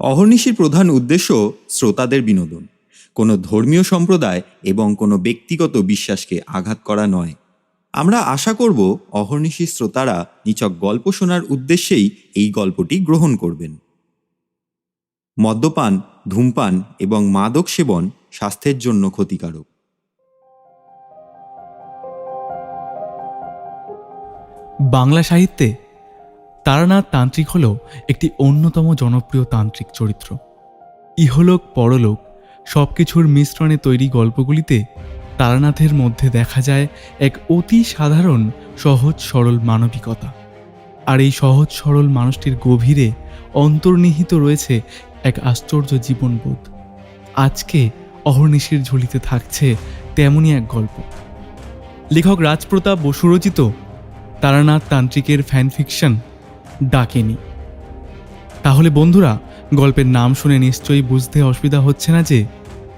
অহর্নিশির প্রধান উদ্দেশ্য শ্রোতাদের বিনোদন, কোনো ধর্মীয় সম্প্রদায় এবং কোনো ব্যক্তিগত বিশ্বাসকে আঘাত করা নয়। আমরা আশা করব অহর্নিশির শ্রোতারা নিছক গল্প শোনার উদ্দেশ্যেই এই গল্পটি গ্রহণ করবেন। মদ্যপান, ধূমপান এবং মাদক সেবন স্বাস্থ্যের জন্য ক্ষতিকারক। বাংলা সাহিত্যে তারানাথ তান্ত্রিক হল একটি অন্যতম জনপ্রিয় তান্ত্রিক চরিত্র। ইহলোক পরলোক সব কিছুর মিশ্রণে তৈরি গল্পগুলিতে তারানাথের মধ্যে দেখা যায় এক অতি সাধারণ সহজ সরল মানবিকতা। আর এই সহজ সরল মানুষটির গভীরে অন্তর্নিহিত রয়েছে এক আশ্চর্য জীবনবোধ। আজকে অহর্নিশির ঝুলিতে থাকছে তেমনই এক গল্প। লেখক রাজপ্রতাপ বসু রচিত তারানাথ তান্ত্রিকের ফ্যান ফিকশন ডাকিনী। তাহলে বন্ধুরা, গল্পের নাম শুনে নিশ্চয়ই বুঝতে অসুবিধা হচ্ছে না যে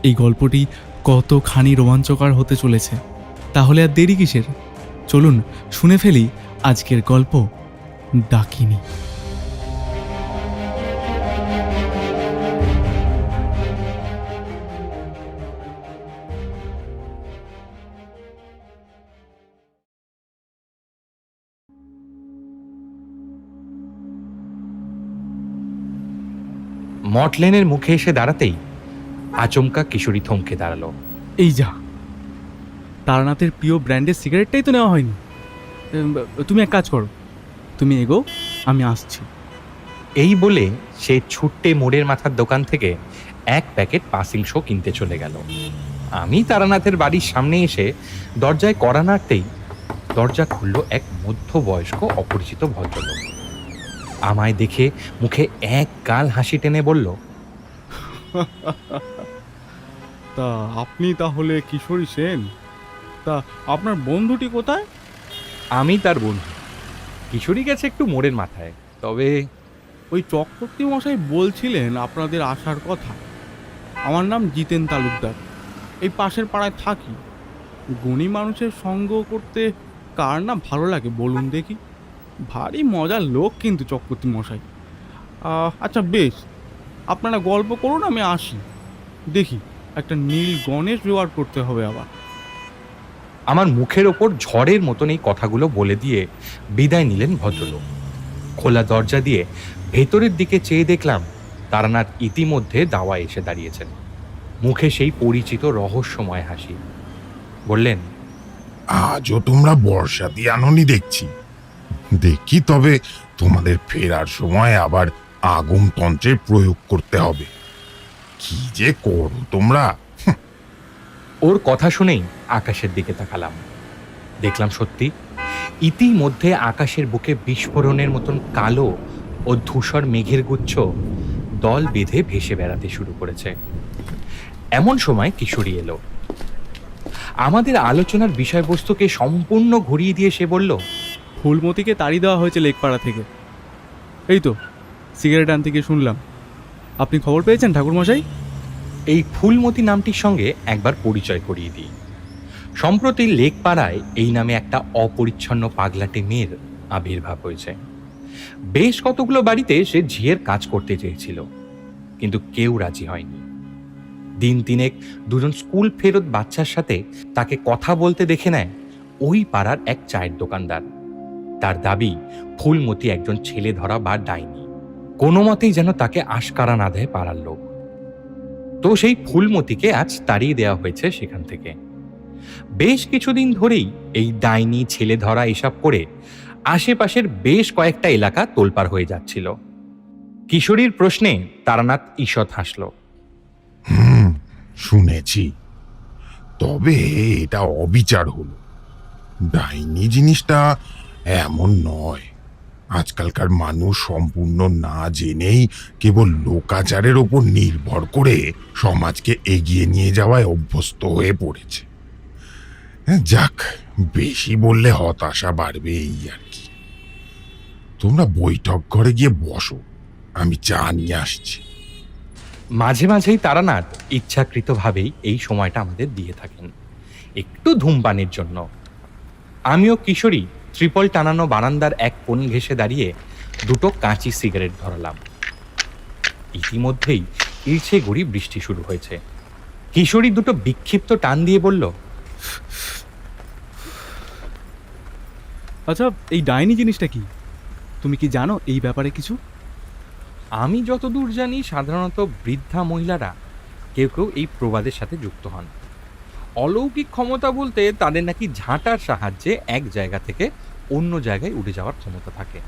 এই গল্পটি কতখানি রোমাঞ্চকর হতে চলেছে। তাহলে আর দেরি কিসের? চলুন শুনে ফেলি আজকের গল্প ডাকিনী। মটলেনের মুখে এসে দাঁড়াতেই আচমকা কিশোরী থমকে দাঁড়ালো। এই যা, তারানাথের প্রিয় ব্র্যান্ডের সিগারেটটাই তো নেওয়া হয়নি। তুমি এক কাজ করো, তুমি এগো, আমি আসছি। এই বলে সে ছুট্টে মোড়ের মাথার দোকান থেকে এক প্যাকেট পাসিং শো কিনতে চলে গেল। আমি তারানাথের বাড়ির সামনে এসে দরজায় কড়া নাড়তেই দরজা খুলল এক মধ্যবয়স্ক অপরিচিত ভদ্রলোক। আমায় দেখে মুখে এক গাল হাসি টেনে বলল, তা আপনি তাহলে কিশোরী সেন? তা আপনার বন্ধুটি কোথায়? আমি তার বন্ধু। কিশোরী গেছে একটু মোড়ের মাথায়, তবে ওই চক্রবর্তী মশাই বলছিলেন আপনাদের আসার কথা। আমার নাম জিতেন তালুকদার, এই পাশের পাড়ায় থাকি। গুণী মানুষের সঙ্গ করতে কার না ভালো লাগে বলুন দেখি? ভারী মজার লোক কিন্তু চক্রবর্তী মশাই। আচ্ছা বেশ, আপনারা গল্প করুন, আমি আসি। দেখি একটা নীল গণেশ জোগাড় করতে হবে আবার। আমার মুখের ওপর ঝড়ের মতন এই কথাগুলো বলে দিয়ে বিদায় নিলেন ভদ্রলোক। খোলা দরজা দিয়ে ভেতরের দিকে চেয়ে দেখলাম তারানাথ ইতিমধ্যে দাওয়ায় এসে দাঁড়িয়েছেন। মুখে সেই পরিচিত রহস্যময় হাসি। বললেন, আজও তোমরা বর্ষাতি আননি দেখছি। দেখি তবে তোমাদের ফেরার সময় আবার আগুন তন্ত্রের প্রয়োগ করতে হবে। কি যে করো তোমরা! ওর কথা শুনেই আকাশের দিকে তাকালাম। দেখলাম সত্যি ইতিমধ্যে আকাশের বুকে বিস্ফোরণের মতন কালো ও ধূসর মেঘের গুচ্ছ দল বেঁধে ভেসে বেড়াতে শুরু করেছে। এমন সময় কিশোরী এলো। আমাদের আলোচনার বিষয়বস্তুকে সম্পূর্ণ ঘুরিয়ে দিয়ে সে বলল, ফুলমতিকে তাড়ি দেওয়া হয়েছে লেকপাড়া থেকে। এই তো সিগারেট আনতে গিয়ে শুনলাম। আপনি খবর পেয়েছেন ঠাকুরমশাই? এই ফুলমতি নামটির সঙ্গে একবার পরিচয় করিয়ে দিই। সম্প্রতি লেকপাড়ায় এই নামে একটা অপরিচ্ছন্ন পাগলাটে মেয়ের আবির্ভাব হয়েছে। বেশ কতগুলো বাড়িতে সে ঝিয়ের কাজ করতে চেয়েছিল, কিন্তু কেউ রাজি হয়নি। দিন তিনেক দুজন স্কুল ফেরত বাচ্চার সাথে তাকে কথা বলতে দেখে নেয় ওই পাড়ার এক চায়ের দোকানদার। তার দাবি ফুলমতি একজন ছেলে ধরা বা ডাইনি। কোনো মতেই যেন তাকে আশকারা না দেয় পাড়ার লোক। তো সেই ফুলমতিকে আজ তাড়িয়ে দেওয়া হয়েছে সেখান থেকে। বেশ কিছুদিন ধরেই এই ডাইনি, ছেলে ধরা এসব করে আশেপাশের বেশ কয়েকটা এলাকা তোলপাড় হয়ে যাচ্ছিল। কিশোরীর প্রশ্নে তারানাথ ঈষৎ হাসল। শুনেছি, তবে এটা অবিচার হলো। ডাইনি জিনিসটা এমন নয়। আজকালকার মানুষ সম্পূর্ণ না জেনেই কেবল লোকাচারের ওপর নির্ভর করে সমাজকে এগিয়ে নিয়ে যাওয়ায় অভ্যস্ত হয়ে পড়েছে। যাক, বেশি বললে হতাশা বাড়বে, এই আর কি। তোমরা বৈঠক ঘরে গিয়ে বসো, আমি চা নিয়ে আসছি। মাঝে মাঝেই তারানাথ ইচ্ছাকৃতভাবেই এই সময়টা আমাদের দিয়ে থাকেন একটু ধূমপানের জন্য। আমিও কিশোরী ত্রিপল টানানো বারান্দার এক কোণ ঘেঁষে দাঁড়িয়ে দুটো কাঁচি সিগারেট ধরালাম। ইতিমধ্যেই ইলছে গড়ি বৃষ্টি শুরু হয়েছে। কিশোরী দুটো বিক্ষিপ্ত টান দিয়ে বলল, আচ্ছা, এই ডাইনি জিনিসটা কি? তুমি কি জানো এই ব্যাপারে কিছু? আমি যতদূর জানি সাধারণত বৃদ্ধা মহিলারা কেউ কেউ এই প্রবাদের সাথে যুক্ত হন। অলৌকিক ক্ষমতা বলতে তাদের নাকি ঝাঁটার সাহায্যে এক জায়গা থেকে অন্য জায়গায় উড়ে যাওয়ার ক্ষমতা থাকে।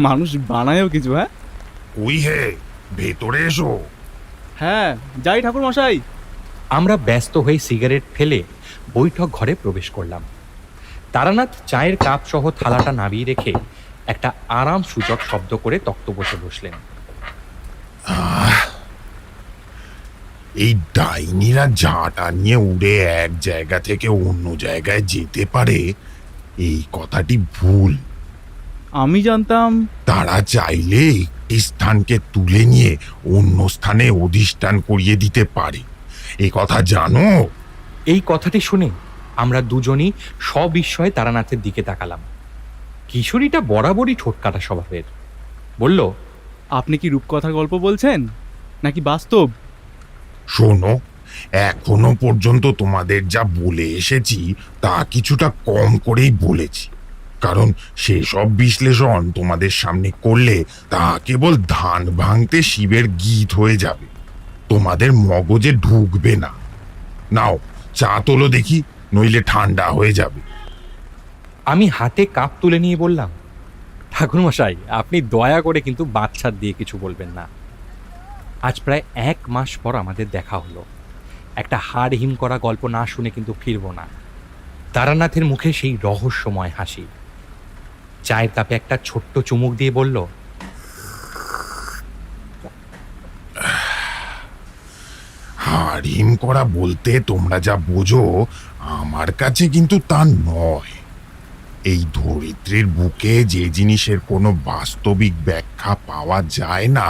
মানুষ বানায়ও কিছু? হ্যাঁ ওই হে, ভেতরে এসো। হ্যাঁ, যাই ঠাকুর মশাই। আমরা ব্যস্ত হয়ে সিগারেট ফেলে বৈঠক ঘরে প্রবেশ করলাম। তারানাথ চায়ের কাপ সহ থালাটা নামিয়ে রেখে একটা আরাম সূচক শব্দ করে তক্তপোষে বসলেন। এই ডাইনিরা ঝাঁটা নিয়ে উড়ে এক জায়গা থেকে অন্য জায়গায় যেতে পারে, এই কথাটি ভুল। আমি জানতাম তারা চাইলে একটি স্থানকে তুলে নিয়ে অন্য স্থানে অধিষ্ঠান করিয়ে দিতে পারে, এ কথা জানো? এই কথাটি শুনে আমরা দুজনই সবিস্ময়ে তারানাথের দিকে তাকালাম। কিশোরীটা বরাবরই ঠোঁটকাটা স্বভাবের। বলল, আপনি কি রূপকথার গল্প বলছেন নাকি বাস্তব? শোনো, এখনো পর্যন্ত তোমাদের যা বলে এসেছি তা কিছুটা কম করেই বলেছি, কারণ সেসব বিশ্লেষণ তোমাদের সামনে করলে তা কেবল ধান ভাঙতে শিবের গীত হয়ে যাবে, তোমাদের মগজে ঢুকবে না। নাও চা তোলো দেখি, নইলে ঠান্ডা হয়ে যাবে। আমি হাতে কাপ তুলে নিয়ে বললাম, ঠাকুরমশাই, আপনি দয়া করে কিন্তু বাচ্চার দিয়ে কিছু বলবেন না। আজ প্রায় 1 মাস পর আমাদের দেখা হলো। একটা হাড় হিম করা গল্প না শুনে কিন্তু ফিরবো না। তারানাথের মুখে সেই রহস্যময় হাসি। চায়ের কাপে একটা ছোট্ট চুমুক দিয়ে বলল, হারিম করা বলতে তোমরা যা বোঝো, আমার কাছে কিন্তু তা নয়। এই ধরিত্রীর বুকে যে জিনিসের কোনো বাস্তবিক ব্যাখ্যা পাওয়া যায় না,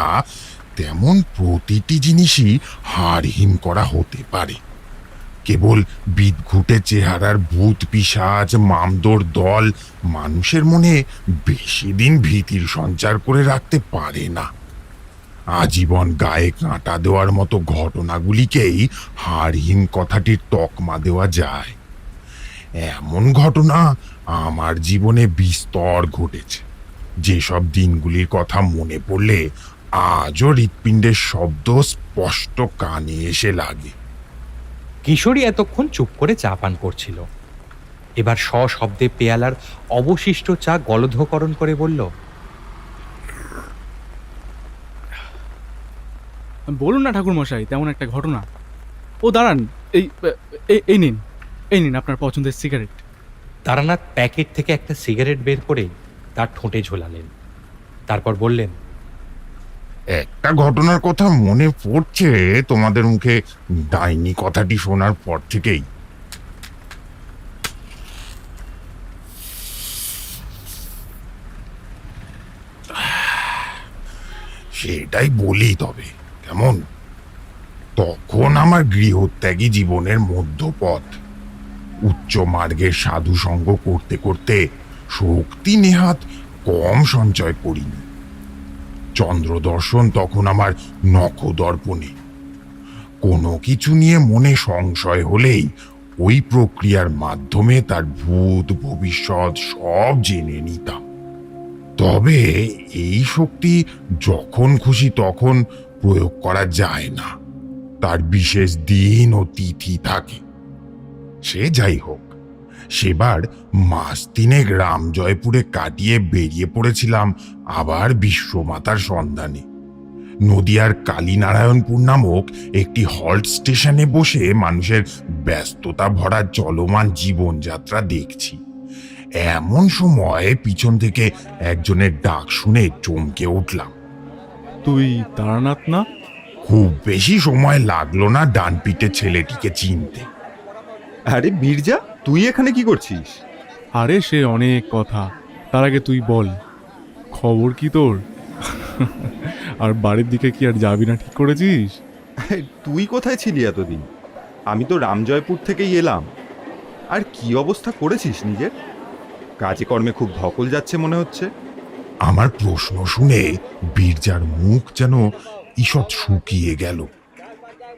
তেমন প্রতিটি জিনিসই হাড়হিম করা হতে পারে। কেবল বিদঘুটে চেহারার ভূত পিশাচ মামদোর দল মানুষের মনে বেশি দিন ভীতির সঞ্চার করে রাখতে পারে না। আজীবন গায়ে কাঁটা দেওয়ার মতো ঘটনাগুলিকেই হাড়হিম কথাটির তকমা দেওয়া যায়। এমন ঘটনা আমার জীবনে বিস্তর ঘটেছে, যেসব দিনগুলির কথা মনে পড়লে আজও হৃৎপিণ্ডের শব্দ স্পষ্ট কানে এসে লাগে। কিশোরী এতক্ষণ চুপ করে চা পান করছিল। এবার সশব্দে পেয়ালার অবশিষ্ট চা গলধকরণ করে বলল, বলুন না ঠাকুর মশাই, তেমন একটা ঘটনা। ও দাঁড়ান, এই এই নিন, এই নিন আপনার পছন্দের সিগারেট। তারানাথ প্যাকেট থেকে একটা সিগারেট বের করে তার ঠোঁটে ঝোলালেন। তারপর বললেন, একটা ঘটনার কথা মনে পড়ছে তোমাদের মুখে ডাইনি কথাটি শোনার পর থেকেই। সেটাই বলি তবে, কেমন? তখন আমার গৃহত্যাগী জীবনের মধ্যপথ। উচ্চ মার্গের সাধু সঙ্গ করতে করতে শক্তি নেহাত কম সঞ্চয় করিনি। চন্দ্রদর্শন তখন আমার নখদর্পণে। কোনো কিছু নিয়ে মনে সংশয় হলেই ওই প্রক্রিয়ার মাধ্যমে তার ভূত ভবিষ্যৎ সব জেনে নিতাম। তবে এই শক্তি যখন খুশি তখন প্রয়োগ করা যায় না, তার বিশেষ দিন ও তিথি থাকে। সে যাই হোক, সেবার মাস 3 রামজয়পুরে কাটিয়ে বেরিয়ে পড়েছিলাম আবার বিশ্বমাতার সন্ধানে। নদিয়ার কালীনারায়ণপুর নামক একটি হল্ট স্টেশনে বসে মানুষের ব্যস্ততা ভরা চলমান জীবনযাত্রা দেখছি। এমন সময় পিছন থেকে একজনের ডাক শুনে চমকে উঠলাম। তুই তারানাথ না? খুব বেশি সময় লাগলো না ডান পিঠে ছেলেটিকে চিনতে। আরে মির্জা, তুই এখানে কি করছিস? আরে সে অনেক কথা, তার আগে তুই বল, খবর কি তোর? আর বাড়ির দিকে কি আর যাবি না ঠিক করেছিস? তুই কোথায় ছিলি এতদিন? আমি তো রামজয়পুর থেকেই এলাম। আর কি অবস্থা করেছিস নিজের? কাজে কর্মে খুব ধকল যাচ্ছে মনে হচ্ছে। আমার প্রশ্ন শুনে বীরজার মুখ যেন ঈষৎ শুকিয়ে গেল।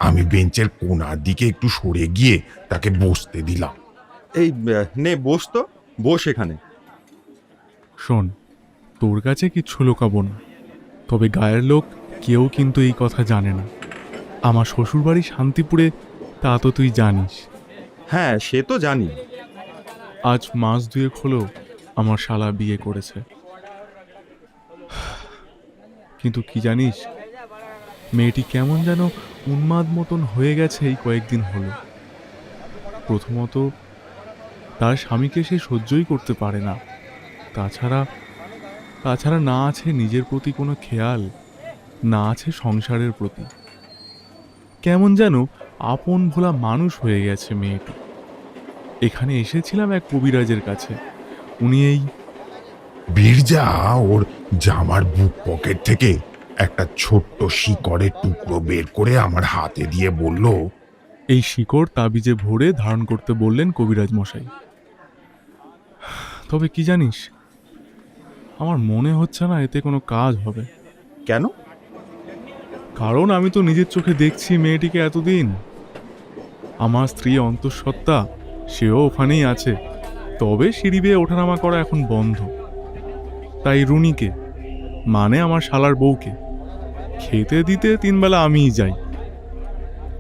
আমি বেঞ্চের কোণার দিকে একটু সরে গিয়ে তাকে বসতে দিলাম। এই নে বস তো, বস এখানে। শোন, তোর কাছে কিচ্ছু লুকাবো না, তবে গায়ের লোক কেউ কিন্তু এই কথা জানে না। আমার শ্বশুরবাড়ি শান্তিপুরে, তা তো তুই জানিস। হ্যাঁ, সে তো জানি। আজ মাস দুয়েক হলো আমার শালা বিয়ে করেছে, কিন্তু কি জানিস, মেয়েটি কেমন যেন উন্মাদ মতন হয়ে গেছে এই কয়েকদিন হলো। প্রথমত তার স্বামীকে সে সহ্যই করতে পারে না, তাছাড়া না আছে নিজের প্রতি কোনো খেয়াল, না আছে সংসারের প্রতি। কেমন যেন আপন ভোলা মানুষ হয়ে গেছে মেয়েটি। এখানে এসেছিলাম এক কবিরাজের কাছে, উনি এই বীরজা ওর জামার বুক পকেট থেকে একটা ছোট্ট শিকড়ের টুকরো বের করে আমার হাতে দিয়ে বলল, এই শিকড় তাবিজে ভরে ধারণ করতে বললেন কবিরাজ মশাই। তবে কি জানিস, আমার মনে হচ্ছে না এতে কোনো কাজ হবে। কেন? কারণ আমি তো নিজের চোখে দেখছি মেয়েটিকে এতদিন। আমার স্ত্রী অন্তঃসত্ত্বা, সেও ওখানেই আছে, তবে সিঁড়ি বেয়ে ওঠানামা করা এখন বন্ধ। তাই রুনিকে, মানে আমার শালার বউকে, খেতে দিতে 3 বেলা আমিই যাই।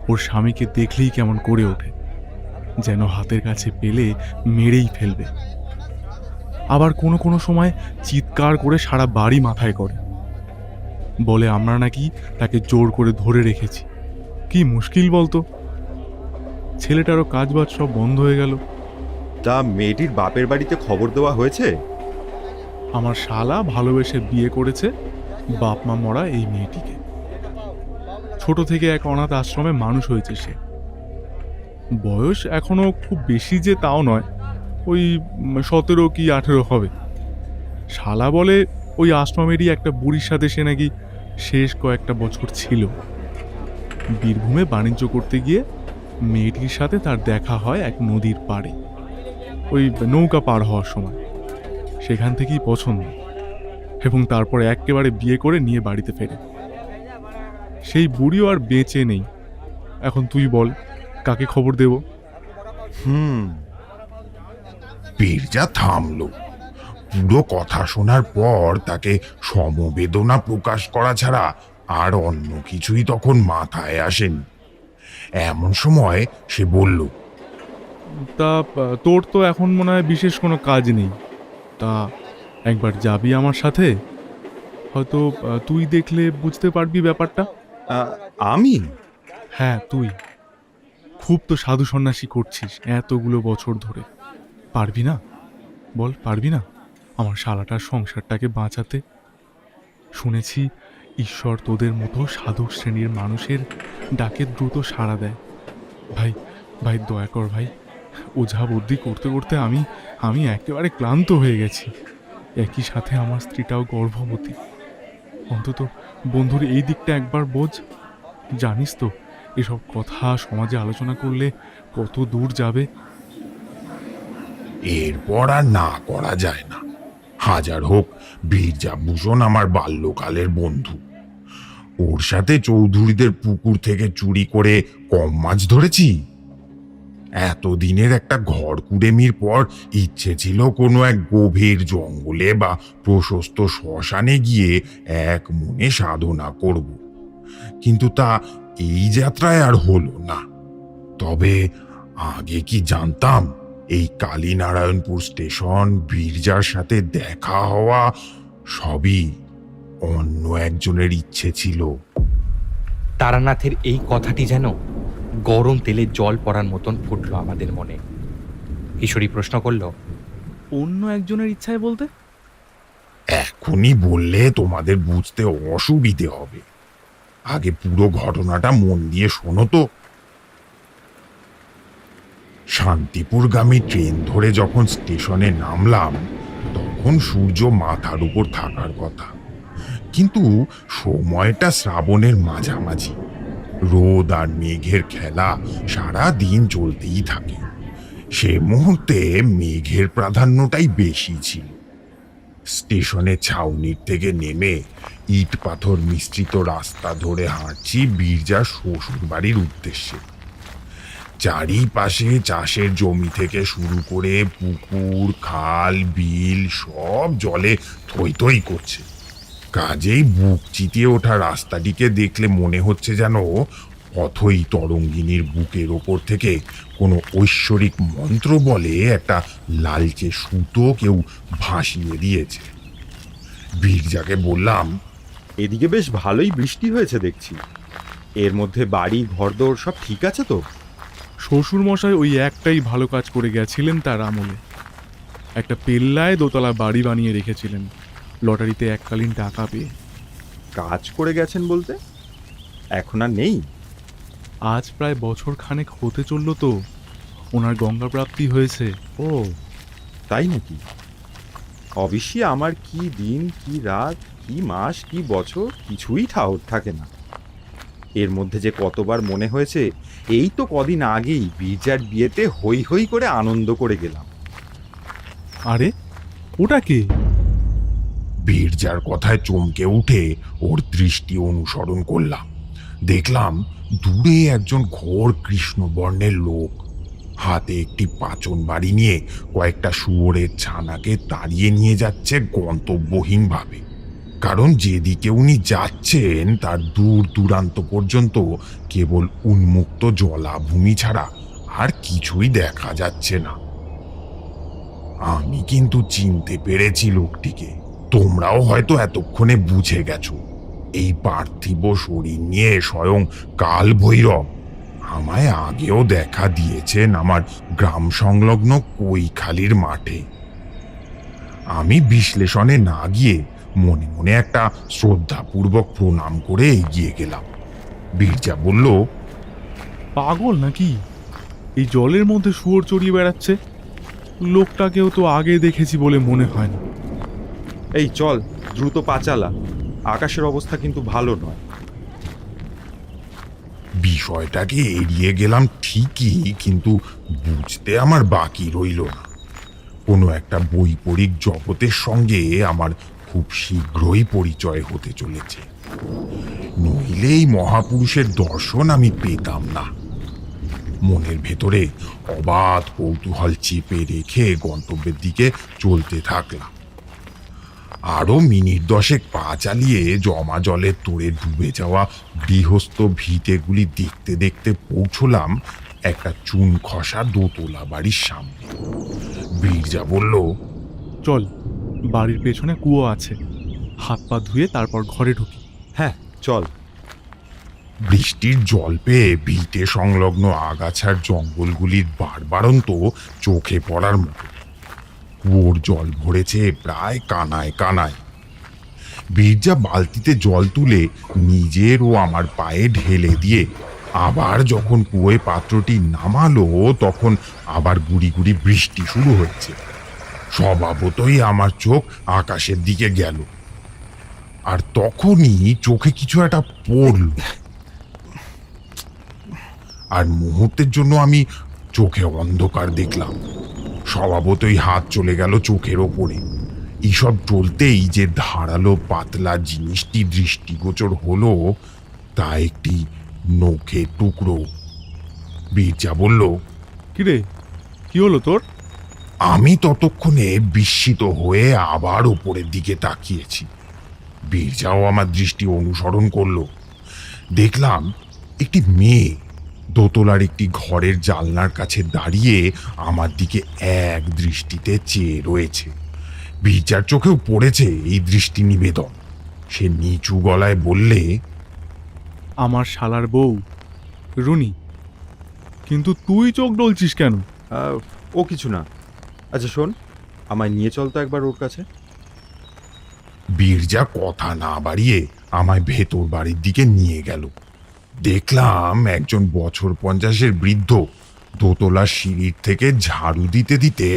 ওর স্বামীকে দেখলেই কেমন করে ওঠে, যেন হাতের কাছে পেলে মেরেই ফেলবে। আবার কোনো কোনো সময় চিৎকার করে সারা বাড়ি মাথায় করে, বলে আমরা নাকি তাকে জোর করে ধরে রেখেছি। কি মুশকিল বলতো, ছেলেটারও কাজবাজ সব বন্ধ হয়ে গেল। তা মেয়েটির বাপের বাড়িতে খবর দেওয়া হয়েছে? আমার শালা ভালোবেসে বিয়ে করেছে বাপ মা মরা এই মেয়েটিকে। ছোট থেকে এক অনাথ আশ্রমে মানুষ হয়েছে সে। বয়স এখনো খুব বেশি যে তাও নয়, ওই 17 কি 18 হবে। শালা বলে ওই আশ্রমেরই একটা বুড়ির সাথে সে নাকি শেষ কয়েকটা বছর ছিল। বীরভূমে বাণিজ্য করতে গিয়ে মেয়েটির সাথে তার দেখা হয় এক নদীর পাড়ে, ওই নৌকা পার হওয়ার সময়। সেখান থেকেই পছন্দ, এবং তারপরে একেবারে বিয়ে করে নিয়ে বাড়িতে ফেরে। সেই বুড়িও আর বেঁচে নেই। এখন তুই বল, কাকে খবর দেব? বীরজা থামলো। পুরো কথা শোনার পর তাকে সমবেদনা প্রকাশ করা ছাড়া আর অন্য কিছুই তখন মাথায় আসেনি। এমন সময় সে বলল, তা তোর তো এখন মনে হয় বিশেষ কোনো কাজ নেই, তা একবার যাবি আমার সাথে? হয়তো তুই দেখলে বুঝতে পারবি ব্যাপারটা। আমি? হ্যাঁ তুই, খুব তো সাধু সন্ন্যাসী করছিস এতগুলো বছর ধরে। পারবি না? বল, পারবি না আমার শালাটার সংসারটাকে বাঁচাতে? শুনেছি ঈশ্বর তোদের মতো সাধক শ্রেণীর মানুষের ডাকে দ্রুত সাড়া দেয়। ভাই ভাই দয়া কর ভাই, ওঝা বুদ্ধি করতে করতে আমি একেবারে ক্লান্ত হয়ে গেছি। একই সাথে আমার স্ত্রীটাও গর্ভবতী। অন্তত বন্ধুর এই দিকটা একবার বোঝ। জানিস তো এসব কথা সমাজে আলোচনা করলে কত দূর যাবে। এরপর আর না করা যায় না। হাজার হোক বীরজাভূষণ আমার বাল্যকালের বন্ধু। ওর সাথে চৌধুরীদের পুকুর থেকে চুরি করে কম মাছ ধরেছি। এতদিনের একটা ঘর কুড়েমির পর ইচ্ছে ছিল কোনো এক গভীর জঙ্গলে বা প্রশস্ত শ্মশানে গিয়ে এক মনে সাধনা করব, কিন্তু তা এই যাত্রায় আর হলো না। তবে আগে কি জানতাম এই কালীনারায়ণপুর স্টেশন, বীরজার সাথে দেখা হওয়া সবই অন্য একজনের ইচ্ছে ছিল। তারানাথের এই কথাটি যেন গরম তেলে জল পড়ার মতন ফুটল আমাদের মনে। কিশোরী প্রশ্ন করল, অন্য একজনের ইচ্ছায় বলতে? এখনই বললে তোমাদের বুঝতে অসুবিধে হবে। আগে পুরো ঘটনাটা মন দিয়ে শোনো তো। শান্তিপুরগামী ট্রেন ধরে যখন স্টেশনে নামলাম, তখন সূর্য মাথার উপর থাকার কথা, কিন্তু সময়টা শ্রাবণের মাঝামাঝি। রোদ আর মেঘের খেলা সারা দিন চলতেই থাকে। সে মুহূর্তে মেঘের প্রাধান্যটাই বেশি ছিল। স্টেশনে ছাউনির থেকে নেমে ইট পাথর মিশ্রিত রাস্তা ধরে হাঁটছি বীরজার শ্বশুর বাড়ির উদ্দেশ্যে। চারিপাশে চাষের জমি থেকে শুরু করে পুকুর, খাল, বিল সব জলে থই থই করছে। কাজেই বুক চিতিয়ে ওঠা রাস্তাটিকে দেখলে মনে হচ্ছে যেন অথই তরঙ্গিনীর বুকের ওপর থেকে কোনো ঐশ্বরিক মন্ত্র বলে একটা লালচে সুতো কেউ ভাসিয়ে দিয়েছে। বীরজাকে বললাম, এদিকে বেশ ভালোই বৃষ্টি হয়েছে দেখছি। এর মধ্যে বাড়ি ঘরদোর সব ঠিক আছে তো? শ্বশুরমশাই ওই একটাই ভালো কাজ করে গেছিলেন তার আমলে। একটা পেল্লায় দোতলা বাড়ি বানিয়ে রেখেছিলেন লটারিতে এককালীন টাকা পেয়ে। কাজ করে গেছেন বলতে এখন আর নেই? আজ প্রায় বছর খানেক হতে চলল তো ওনার গঙ্গা প্রাপ্তি হয়েছে। ও তাই নাকি? অবশ্যই আমার কি দিন কি রাত কি মাস কি বছর কিছুই ঠাউর থাকে না। এর মধ্যে যে কতবার মনে হয়েছে এই তো কদিন আগেই বীরজার বিয়েতে হই হই করে আনন্দ করে গেলাম। আরে ওটা কে? বীরজার কথায় চমকে উঠে ওর দৃষ্টি অনুসরণ করলাম। দেখলাম দূরে একজন ঘোর কৃষ্ণবর্ণের লোক হাতে একটি পাচন বাড়ি নিয়ে কয়েকটা শুয়োরের ছানাকে তাড়িয়ে নিয়ে যাচ্ছে গন্তব্যহীনভাবে। কারণ যেদিকে উনি যাচ্ছেন তার দূর দূরান্ত পর্যন্ত কেবল উন্মুক্ত জলাভূমি ছাড়া আর কিছুই দেখা যাচ্ছে না। আমি কিন্তু চিনতে পেরেছি লোকটিকে। তোমরাও হয়তো এতক্ষণে বুঝে গেছো। এই পার্থিব শরীর নিয়ে স্বয়ং কাল ভৈরব আমায় আগেও দেখা দিয়েছেন আমার গ্রাম সংলগ্ন কৈখালির মাঠে। আমি বিশ্লেষণে না গিয়ে মনে মনে একটা শ্রদ্ধাপূর্বক প্রণাম করে এগিয়ে গেলাম। বীরজা বলল, পাগল নাকি? এই জলের মধ্যে শুয়োর চড়িয়ে বেড়াচ্ছে। লোকটাকেও তো আগে দেখেছি বলে মনে হয় না। এই চল দ্রুত পা চালা, আকাশের অবস্থা কিন্তু ভালো নয়। বিষয়টাকে এড়িয়ে গেলাম ঠিকই, কিন্তু বুঝতে আমার বাকি রইল না। কোনো একটা বৈপরীক জগতের সঙ্গে আমার খুব শীঘ্রই পরিচয় হতে চলেছে, নইলে এই মহাপুরুষের দর্শন আমি পেতাম না। মনের ভেতরে অবাধ কৌতূহল চেপে রেখে গন্তব্যের দিকে চলতে থাকলাম। আরো মিনিট 10 পা চালিয়ে জমা জলের তোড়ে ডুবে যাওয়া গৃহস্থ ভিটেগুলি দেখতে দেখতে পৌঁছলাম একটা চুন খসা দোতলা বাড়ির সামনে। বীরজা বলল, চল, বাড়ির পেছনে কুয়ো আছে, হাত পা ধুয়ে তারপর ঘরে ঢুকি। হ্যাঁ চল। বৃষ্টির জল পেয়ে ভিটে সংলগ্ন আগাছার জঙ্গলগুলির বাড়বাড়ন্ত চোখে পড়ার মতো। কুয়োর জল ভরেছে প্রায় কানায় কানায়। বীরজা বালতিতে জল তুলে নিজের ও আমার পায়ে ঢেলে দিয়ে আবার যখন কুয়োয় পাত্রটি নামালো তখন আবার গুড়ি গুড়ি বৃষ্টি শুরু হচ্ছে। স্বভাবতই আমার চোখ আকাশের দিকে গেল, আর তখনই চোখে কিছু একটা পড়ল, আর মুহূর্তের জন্য আমি চোখে অন্ধকার দেখলাম। স্বভাবতই হাত চলে গেল চোখের ওপরে। এইসব চলতেই যে ধারালো পাতলা জিনিসটি দৃষ্টিগোচর হলো তা একটি নখের টুকরো। বীরজা বলল, কিরে, কি হলো তোর? আমি ততক্ষণে বিস্মিত হয়ে আবার ওপরের দিকে তাকিয়েছি। বীরজাও আমার দৃষ্টি অনুসরণ করলো। দেখলাম একটি মেয়ে দোতলার একটি ঘরের জানলার কাছে দাঁড়িয়ে আমার দিকে এক দৃষ্টিতে চেয়ে রয়েছে। বীরজার চোখেও পড়েছে এই দৃষ্টি নিবেদন। সে নিচু গলায় বললে, আমার শালার বউ রুনি। কিন্তু তুই চোখ ডলছিস কেন? ও কিছু না। আচ্ছা শোন, আমায় নিয়ে চল তো একবার ওর কাছে। বীরজা কথা না বাড়িয়ে আমায় ভেতর বাড়ির দিকে নিয়ে গেল। দেখলাম একজন বছর 50-এর বৃদ্ধ দোতলার সিঁড়ির থেকে ঝাড়ু দিতে দিতে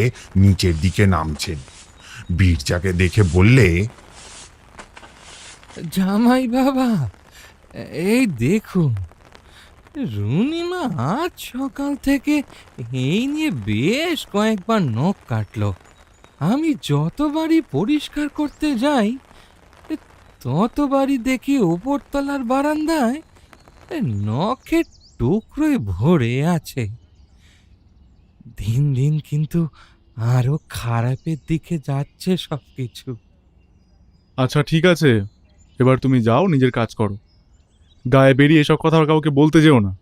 নিচের দিকে নামছেন। বীরজাকে দেখে বললে, জামাই বাবা, এই দেখুন, রুনিমা আজ সকাল থেকে এই নিয়ে বেশ কয়েকবার নখ কাটলো। আমি যতবারই পরিষ্কার করতে যাই ততবারই দেখি ওপরতলার বারান্দায় নখের টুকরোয় ভরে আছে। দিন দিন কিন্তু আরো খারাপের দিকে যাচ্ছে সবকিছু। আচ্ছা ঠিক আছে, এবার তুমি যাও, নিজের কাজ করো। গায়ে বেরিয়ে এসব কথা আর কাউকে বলতে যেও না।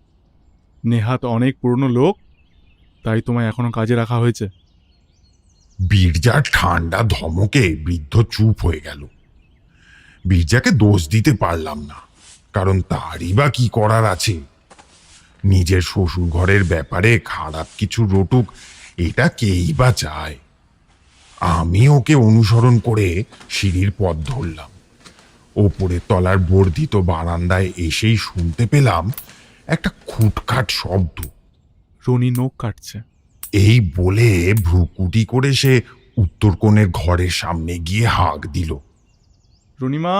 নেহাত অনেক পুরনো লোক, তাই তোমায় এখনো কাজে রাখা হয়েছে। বীরজার ঠান্ডা ধমকে বৃদ্ধ চুপ হয়ে গেল। বীরজাকে দোষ দিতে পারলাম না, কারণ তারই বা কি করার আছে। নিজের শ্বশুর ঘরের ব্যাপারে খারাপ কিছু রটুক, এটা কেই বা চায়। আমি ওকে অনুসরণ করে সিঁড়ির পথ ধরলাম। ওপরের তলার বর্ধিত বারান্দায় এসেই শুনতে পেলাম একটা খুটখাট শব্দ। রনি নখ কাটছে। এই বলে ভ্রুকুটি করে সে উত্তর কোণের ঘরের সামনে গিয়ে হাঁক দিল। রনিমা,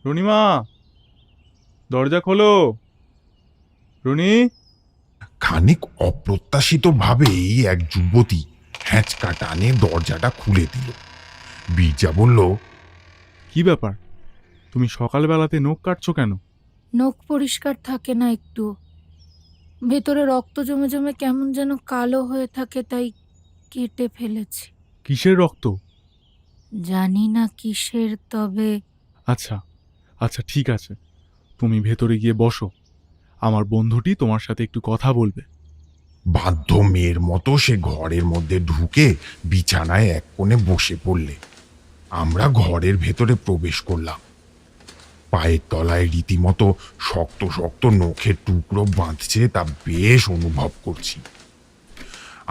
রনিমা, দরজা খোলো। রনি। খানিক অপ্রত্যাশিত ভাবেই এক যুবতী হ্যাঁচকা টানে দরজাটা খুলে দিল। বীরজা বলল, কি ব্যাপার, তুমি সকালবেলাতে নখ কাটছো কেন? নখ পরিষ্কার থাকে না একটু, ভেতরে রক্ত জমে জমে কেমন যেন কালো হয়ে থাকে, তাই কেটে ফেলেছি। কিসের রক্ত? জানি না কিসের, তবে আচ্ছা আচ্ছা ঠিক আছে, তুমি ভেতরে গিয়ে বসো, আমার বন্ধুটি তোমার সাথে একটু কথা বলবে। বাধ্য মেয়ের মতো সে ঘরের মধ্যে ঢুকে বিছানায় এক কোণে বসে পড়লে। আমরা ঘরের ভেতরে প্রবেশ করলাম। পায়ের তলায় রীতিমতো শক্ত শক্ত নখের টুকরো বাঁধছে, তা বেশ অনুভব করছি।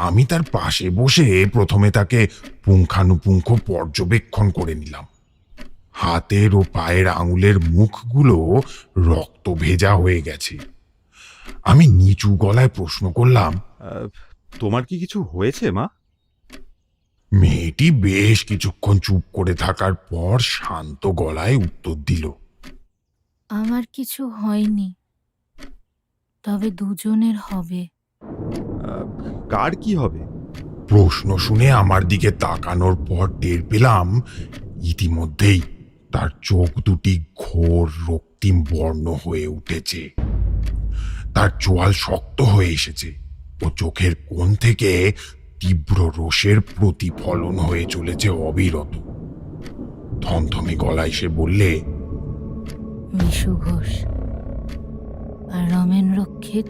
আমি তার পাশে বসে প্রথমে তাকে পুঙ্খানুপুঙ্খ পর্যবেক্ষণ করে নিলাম। হাতের ও পায়ের আঙুলের মুখগুলো রক্ত ভেজা হয়ে গেছে। আমি নিচু গলায় প্রশ্ন করলাম, তোমার কি কিছু হয়েছে মা? মেয়েটি বেশ কিছুক্ষণ চুপ করে থাকার পর শান্ত গলায় উত্তর দিল, আমার কিছু হয়নি, তবে দুজনের হবে। কার কি হবে? প্রশ্ন শুনে আমার দিকে তাকানোর পর টের পেলাম ইতিমধ্যেই তার চোখ দুটি ঘোর রক্তিম বর্ণ হয়ে উঠেছে। তার চোয়াল শক্ত হয়ে এসেছে ও চোখের কোণ থেকে তীব্র রোষের প্রতিফলন হয়ে চলেছে অবিরত। থমথমে গলায় সে বললে, মিশু ঘোষ আর রমেন রক্ষিত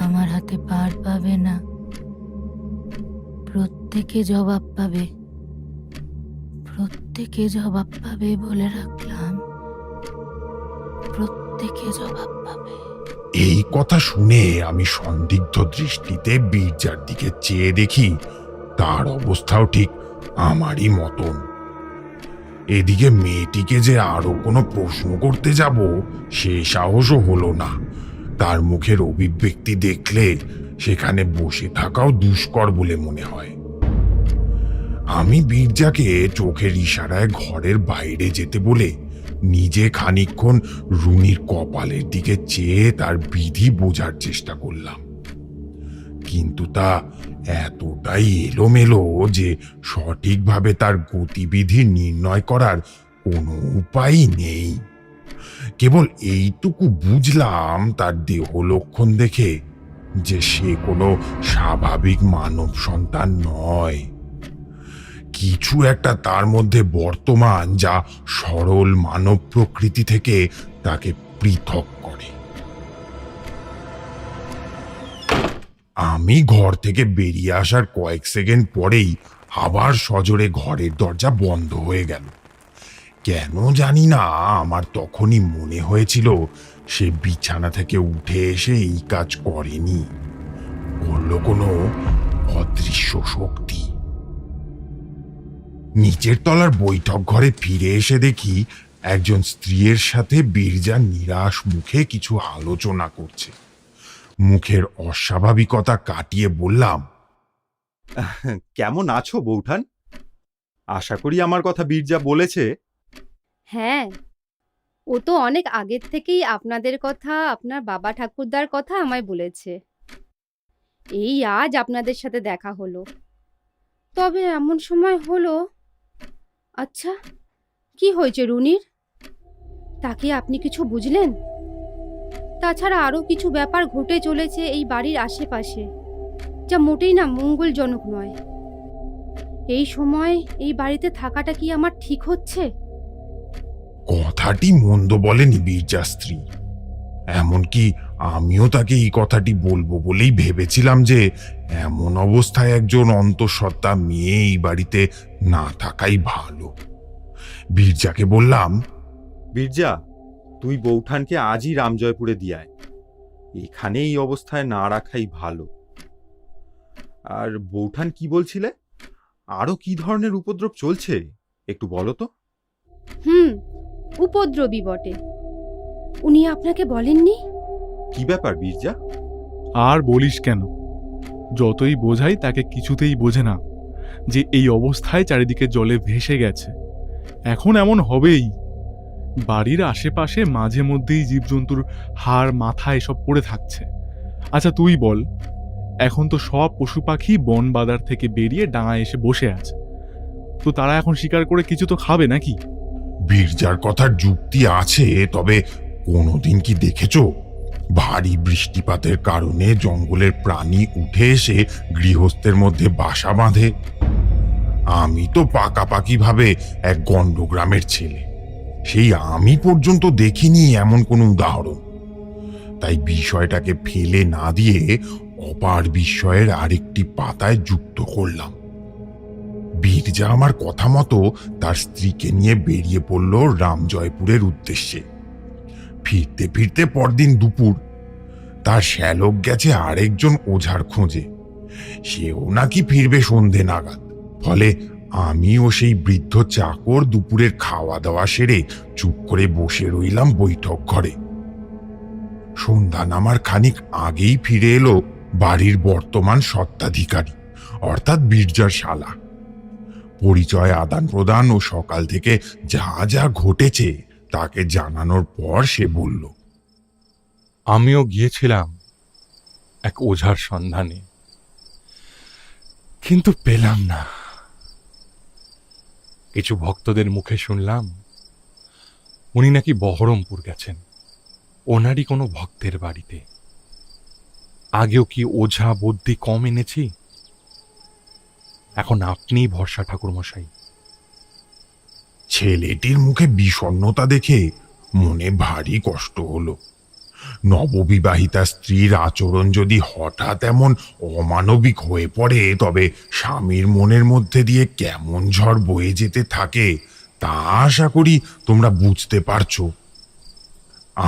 আমার হাতে পার পাবে না, প্রত্যেকে জবাব পাবে, প্রত্যেকে জবাব পাবে বলে রাখলাম, প্রত্যেকে জবাব পাবে। এই কথা শুনে আমি সন্দিগ্ধ দৃষ্টিতে বীরজার দিকে চেয়ে দেখি তার অবস্থাও ঠিক আমারই মতন। এদিকে মেয়েটিকে যে আরো কোনো প্রশ্ন করতে যাব সে সাহসও হলো না। তার মুখের অভিব্যক্তি দেখলে সেখানে বসে থাকাও দুষ্কর বলে মনে হয়। আমি বীরজাকে চোখের ইশারায় ঘরের বাইরে যেতে বলে নিজে খানিকক্ষণ রুনির কপালের দিকে চেয়ে তার বিধি বোঝার চেষ্টা করলাম, কিন্তু তা এতটাই এলোমেলো যে সঠিকভাবে তার গতিবিধি নির্ণয় করার কোনো উপায়ই নেই। কেবল এইটুকু বুঝলাম তার দেহ লক্ষণ দেখে যে সে কোনো স্বাভাবিক মানব সন্তান নয়। কিছু একটা তার মধ্যে বর্তমান যা সরল মানব প্রকৃতি থেকে তাকে পৃথক করে। আমি ঘর থেকে বেরিয়ে আসার কয়েক সেকেন্ড পরেই আবার সজোরে ঘরের দরজা বন্ধ হয়ে গেল। কেন জানি না আমার তখনই মনে হয়েছিল সে বিছানা থেকে উঠে এসে এই কাজ করেনি, করল কোনো অদৃশ্য শক্তি। নিচের তলার বৈঠক ঘরে ফিরে এসে দেখি একজন স্ত্রীর সাথে বীরজা নিরাশ মুখে কিছু আলোচনা করছে। মুখের অস্বাভাবিকতা কাটিয়ে বললাম, কেমন আছো বৌঠান? আশা করি আমার কথা বীরজা বলেছে। হ্যাঁ, ও তো অনেক আগের থেকেই আপনাদের কথা, আপনার বাবা ঠাকুরদার কথা আমায় বলেছে। এই আজ আপনাদের সাথে দেখা হলো। তবে এমন সময় হলো। আচ্ছা, কি হয়েছে রুনির? তাকে আপনি কিছু বুঝলেন? তাছাড়া আরও কিছু ব্যাপার ঘটে চলেছে এই বাড়ির আশেপাশে, যা মোটেই না মঙ্গলজনক নয়। এই সময় এই বাড়িতে থাকাটা কি আমার ঠিক হচ্ছে? কথাটি মন্দ বলেনি বীরজা স্ত্রী। এমনকি আমিও তাকে এই কথাটি বলবো বলেই ভেবেছিলাম যে এমন অবস্থায় একজন অন্তঃসত্ত্বা মেয়ে এই বাড়িতে না থাকাই ভালো। বীরজাকে বললাম, বীরজা, তুই বৌঠানকে আজই রামজয়পুরে দিয়ে আয়। এখানে এই অবস্থায় না রাখাই ভালো। আর বৌঠান কি বলছিলে? আরো কি ধরনের উপদ্রব চলছে একটু বলো তো। উপদ্রবী বটে। উনি আপনাকে বলেননি? কি ব্যাপার বীরজা? আর বলিস কেন, যতই বোঝাই তাকে কিছুতেই বোঝে না যে এই অবস্থায় চারিদিকে জলে ভেসে গেছে। এখন এমন হবেই। বাড়ির আশেপাশে মাঝে মধ্যেই জীবজন্তুর হাড় মাথা এসব পড়ে থাকছে। আচ্ছা তুই বল, এখন তো সব পশু পাখি বন বাদার থেকে বেরিয়ে ডাঙায় এসে বসে আছে, তো তারা এখন শিকার করে কিছু তো খাবে নাকি? বীরজার কথার যুক্তি আছে, তবে কোনোদিন কি দেখেছ ভারী বৃষ্টিপাতের কারণে জঙ্গলের প্রাণী উঠে এসে গৃহস্থের মধ্যে বাসা বাঁধে? আমি তো পাকাপাকি ভাবে এক গণ্ডগ্রামের ছেলে, সেই আমি পর্যন্ত দেখিনি এমন কোনো উদাহরণ। তাই বিষয়টাকে ফেলে না দিয়ে অপার বিস্ময়ের আরেকটি পাতায় যুক্ত করলাম। বীরজা আমার কথা মতো তার স্ত্রীকে নিয়ে বেরিয়ে পড়ল রামজয়পুরের উদ্দেশ্যে। ফিরতে ফিরতে পরদিন দুপুর তার শ্যালক গেছে আরেকজন ওঝার খোঁজে। সেও নাকি ফিরবে সন্ধে নাগাদ। ফলে আমি ও সেই বৃদ্ধ চাকর দুপুরের খাওয়া দাওয়া সেরে চুপ করে বসে রইলাম বৈঠক ঘরে। সন্ধ্যা নামার খানিক আগেই ফিরে এলো বাড়ির বর্তমান স্বত্বাধিকারী, অর্থাৎ বীরজার শালা। পরিচয় আদান প্রদান ও সকাল থেকে যা যা ঘটেছে তাকে জানানোর পর সে বলল, আমিও গিয়েছিলাম এক ওঝার সন্ধানে, কিন্তু পেলাম না। কিছু ভক্তদের মুখে শুনলাম উনি নাকি বহরমপুর গেছেন ওনারই কোনো ভক্তের বাড়িতে। আগেও কি ওঝা বুদ্ধি কম এনেছি? এখন আপনিই ভরসা ঠাকুরমশাই। ছেলেটির মুখে বিষণ্ণতা দেখে মনে ভারী কষ্ট হলো। নববিবাহিতা স্ত্রীর আচরণ যদি হঠাৎ এমন অমানবিক হয়ে পড়ে, তবে স্বামীর মনের মধ্যে দিয়ে কেমন ঝড় বয়ে যেতে থাকে তা আশা করি তোমরা বুঝতে পারছো।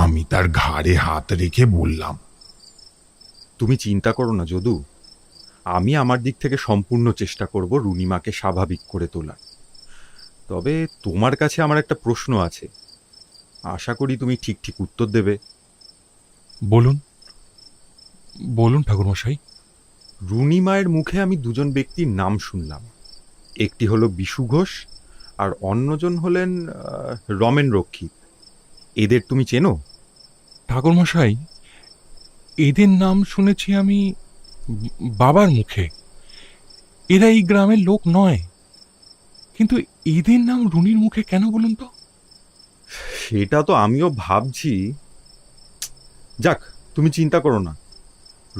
আমি তার ঘাড়ে হাত রেখে বললাম, তুমি চিন্তা করো না যদু, আমি আমার দিক থেকে সম্পূর্ণ চেষ্টা করব রুনিমাকে স্বাভাবিক করে তোলার। তবে তোমার কাছে আমার একটা প্রশ্ন আছে, আশা করি তুমি ঠিক ঠিক উত্তর দেবে। বলুন বলুন ঠাকুরমশাই। রুনিমায়ের মুখে আমি দুজন ব্যক্তির নাম শুনলাম। একটি হলো বিশু ঘোষ আর অন্যজন হলেন রমেন রক্ষিত। এদের তুমি চেনো? ঠাকুরমশাই, এদের নাম শুনেছি আমি বাবার মুখে। এরা এই গ্রামের লোক নয়, কিন্তু এদের নাম রুনির মুখে কেন বলুন তো? সেটা তো আমিও ভাবছি। যাক, তুমি চিন্তা করো না,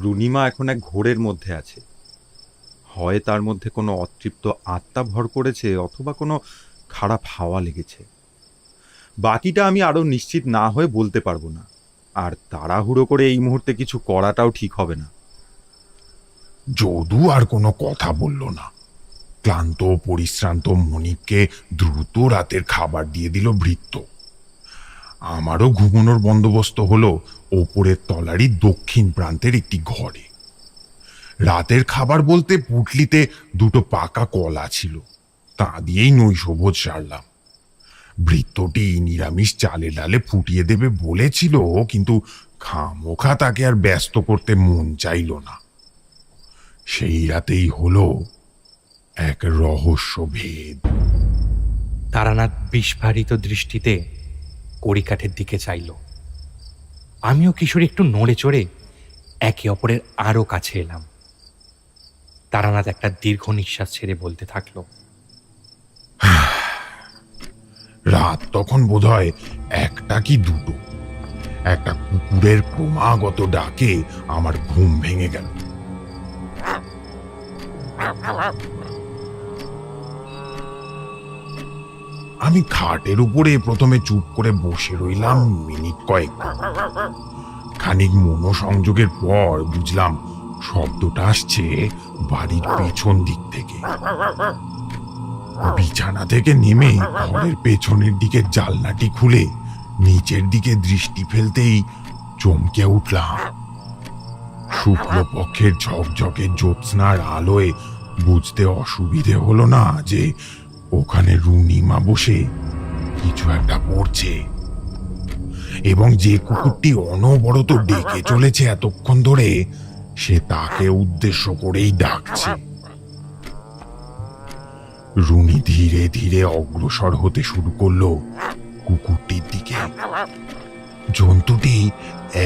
রুনিমা এখন এক ঘোরের মধ্যে আছে। হয় তার মধ্যে কোনো অতৃপ্ত আত্মা ভর করেছে, অথবা কোনো খারাপ হাওয়া লেগেছে। বাকিটা আমি আরো নিশ্চিত না হয়ে বলতে পারবো না, আর তাড়াহুড়ো করে এই মুহূর্তে কিছু করাটাও ঠিক হবে না। যদু আর কোনো কথা বলল না। ক্লান্ত পরিশ্রান্ত মনিককে দ্রুত রাতের খাবার দিয়ে দিল ভৃত্য। আমারও ঘুমানোর বন্দোবস্ত হলো ওপরের তলারই দক্ষিণ প্রান্তের একটি ঘরে। রাতের খাবার বলতে পুটলিতে দুটো পাকা কলা ছিল, তা দিয়েই নৈশভোজ সারলাম। ভৃত্যটি নিরামিষ চালে ডালে ফুটিয়ে দেবে বলেছিল, কিন্তু খামোখা তাকে আর ব্যস্ত করতে মন চাইল না। সেই রাতেই হলো এক রহস্য ভেদ। তারানাথ বিস্ফারিত দৃষ্টিতে কড়িকাঠের দিকে চাইল। আমিও কিশোরী একটু নড়ে চড়ে একে অপরের আরো কাছে এলাম। তারানাথ একটা দীর্ঘ নিঃশ্বাস ছেড়ে বলতে থাকলো, রাত তখন বোধহয় একটা কি দুটো। একটা কুকুরের ক্রমাগত ডাকে আমার ঘুম ভেঙে গেল। আমি খাটের উপরে প্রথমে চুপ করে বসে রইলাম মিনিট কয়েক। খানিক মনোসংযোগের পর বুঝলাম শব্দটা আসছে বাড়ির পেছন দিক থেকে। বিছানা থেকে নেমে ঘরের পেছনের দিকে জানলাটি খুলে নিচের দিকে দৃষ্টি ফেলতেই চমকে উঠলাম। শুক্লপক্ষের ঝকঝকে জ্যোৎস্নার আলোয় বুঝতে অসুবিধে হলো না যে ওখানে রুনিমা বসে কিছু একটা পড়ছে, এবং যে কুকুরটি অনবরত ডেকে চলেছে এতক্ষণ ধরে, সে তাকে উদ্দেশ্য করেই ডাকছে। রুনি ধীরে ধীরে অগ্রসর হতে শুরু করলো কুকুরটির দিকে। জন্তুটি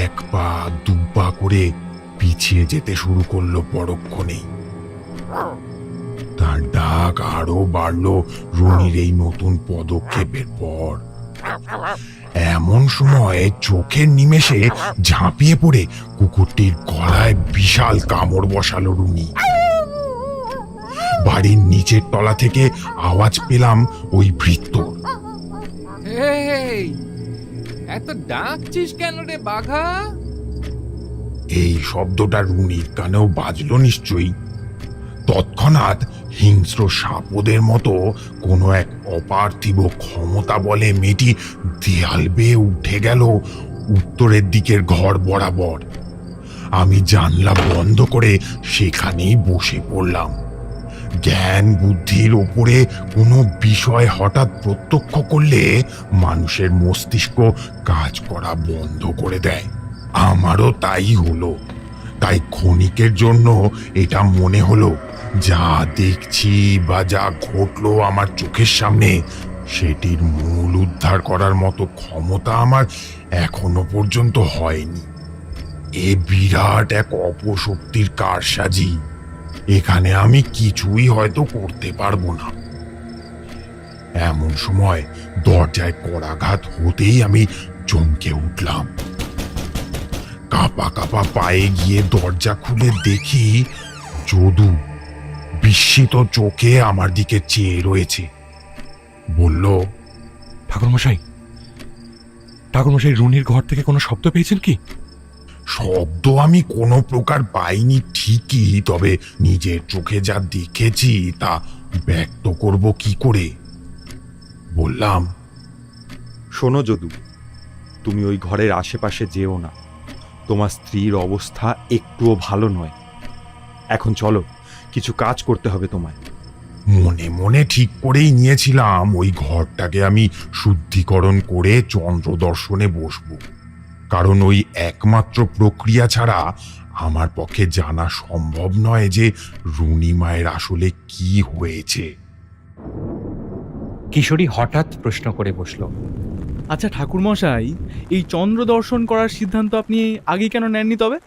এক পা দু পা করে পিছিয়ে যেতে শুরু করলো পরক্ষণেই। তার ডাক আরো বাড়লো রুনির এই নতুন পদক্ষেপের পর। এমন সময় চোখের নিমেষে ঝাঁপিয়ে পড়ে কুকুরটির গলায় বিশাল কামড় বসালো রুনি। বাড়ির নিচের তলা থেকে আওয়াজ পেলাম ওই ভৃত্যর। এই, এত ডাকছিস কেন রে বাঘা? এই শব্দটা রুনির কানেও বাজলো নিশ্চয়ই। তৎক্ষণাৎ হিংস্র সাপদের মতো কোনো এক অপার্থিব ক্ষমতা বলে মেয়েটি দেয়াল বেয়ে উঠে গেল উত্তরের দিকের ঘর বরাবর। আমি জানলা বন্ধ করে সেখানেই বসে পড়লাম। জ্ঞান বুদ্ধির ওপরে কোনো বিষয় হঠাৎ প্রত্যক্ষ করলে মানুষের মস্তিষ্ক কাজ করা বন্ধ করে দেয়। আমারও তাই হলো। তাই ক্ষণিকের জন্য এটা মনে হলো যা দেখছি বা যা ঘটলো আমার চোখের সামনে, সেটির মূল উদ্ধার করার মতো ক্ষমতা আমার এখনো পর্যন্ত হয়নি। এ বিরাট এক অপশক্তির কারসাজি। এখানে আমি কিছুই হয়তো করতে পারবো না। এমন সময় দরজায় করাঘাত হতেই আমি চমকে উঠলাম। কাঁপা কাঁপা পায়ে গিয়ে দরজা খুলে দেখি যদু বিস্মিত চোখে আমার দিকে চেয়ে রয়েছে। বলল, ঠাকুরমশাই, ঠাকুরমশাই, রুনির ঘর থেকে কোনো শব্দ পেয়েছেন কি? শব্দ আমি কোনো প্রকার পাইনি ঠিকই, তবে নিজের চোখে যা দেখেছি তা ব্যক্ত করব কি করে। বললাম, শোনো যদু, তুমি ওই ঘরের আশেপাশে যেও না। তোমার স্ত্রীর অবস্থা একটুও ভালো নয়। এখন চলো, কিছু কাজ করতে হবে তোমায়। মনে মনে ঠিক করেই নিয়েছিলাম ওই ঘরটাকে আমি শুদ্ধিকরণ করে চন্দ্র দর্শনে বসবো, কারণ ওই একমাত্র প্রক্রিয়া ছাড়া আমার পক্ষে জানা সম্ভব নয় যে রুনি মায়ের আসলে কি হয়েছে। কিশোরী হঠাৎ প্রশ্ন করে বসলো, আচ্ছা ঠাকুরমশাই, এই চন্দ্র দর্শন করার সিদ্ধান্ত আপনি আগে কেন নেননি তবে?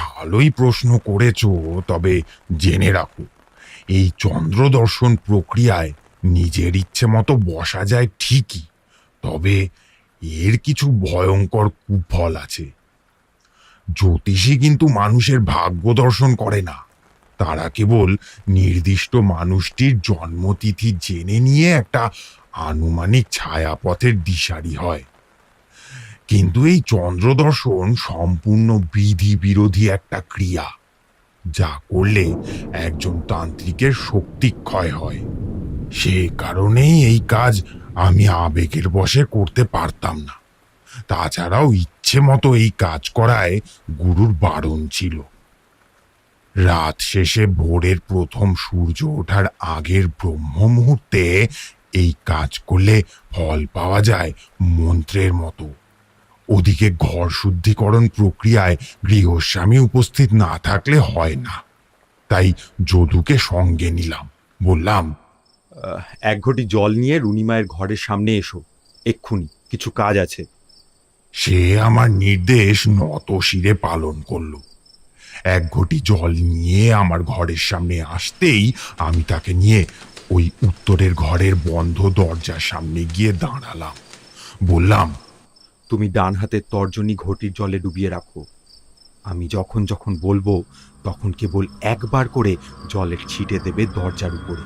ভালোই প্রশ্ন করেছো, তবে জেনে রাখো, এই চন্দ্র দর্শন প্রক্রিয়ায় নিজের ইচ্ছে মতো বসা যায় ঠিকই, তবে এর কিছু ভয়ঙ্কর কুফল আছে। জ্যোতিষী কিন্তু মানুষের ভাগ্য দর্শন করে না। তারা কেবল নির্দিষ্ট মানুষটির জন্মতিথি জেনে নিয়ে একটা আনুমানিক ছায়াপথের দিশারি হয়। কিন্তু এই চন্দ্র দর্শন সম্পূর্ণ বিধি বিরোধী একটা ক্রিয়া, যা করলে একজন তান্ত্রিকের শক্তি ক্ষয় হয়। সে কারণেই এই কাজ আমি আবেগের বশে করতে পারতাম না। তাছাড়াও ইচ্ছে মতো এই কাজ করায় গুরুর বারণ ছিল। রাত শেষে ভোরের প্রথম সূর্য ওঠার আগের ব্রহ্ম মুহূর্তে এই কাজ করলে ফল পাওয়া যায় মন্ত্রের মতো। ওদিকে ঘর শুদ্ধিকরণ প্রক্রিয়ায় গৃহস্বামী উপস্থিত না থাকলে হয় না। তাই যদুকে সঙ্গে নিলাম। বললাম, এক ঘটি জল নিয়ে রুনিমায়ের ঘরের সামনে এসো, এক্ষুনি কিছু কাজ আছে। সে আমার নির্দেশ নত শিরে পালন করল। এক ঘটি জল নিয়ে আমার ঘরের সামনে আসতেই আমি তাকে নিয়ে ওই উত্তরের ঘরের বন্ধ দরজার সামনে গিয়ে দাঁড়ালাম। বললাম, তুমি ডান হাতের তর্জনী ঘটির জলে ডুবিয়ে রাখো। আমি যখন যখন বলবো তখন কেবল একবার করে জলের ছিটে দেবে দরজার উপরে।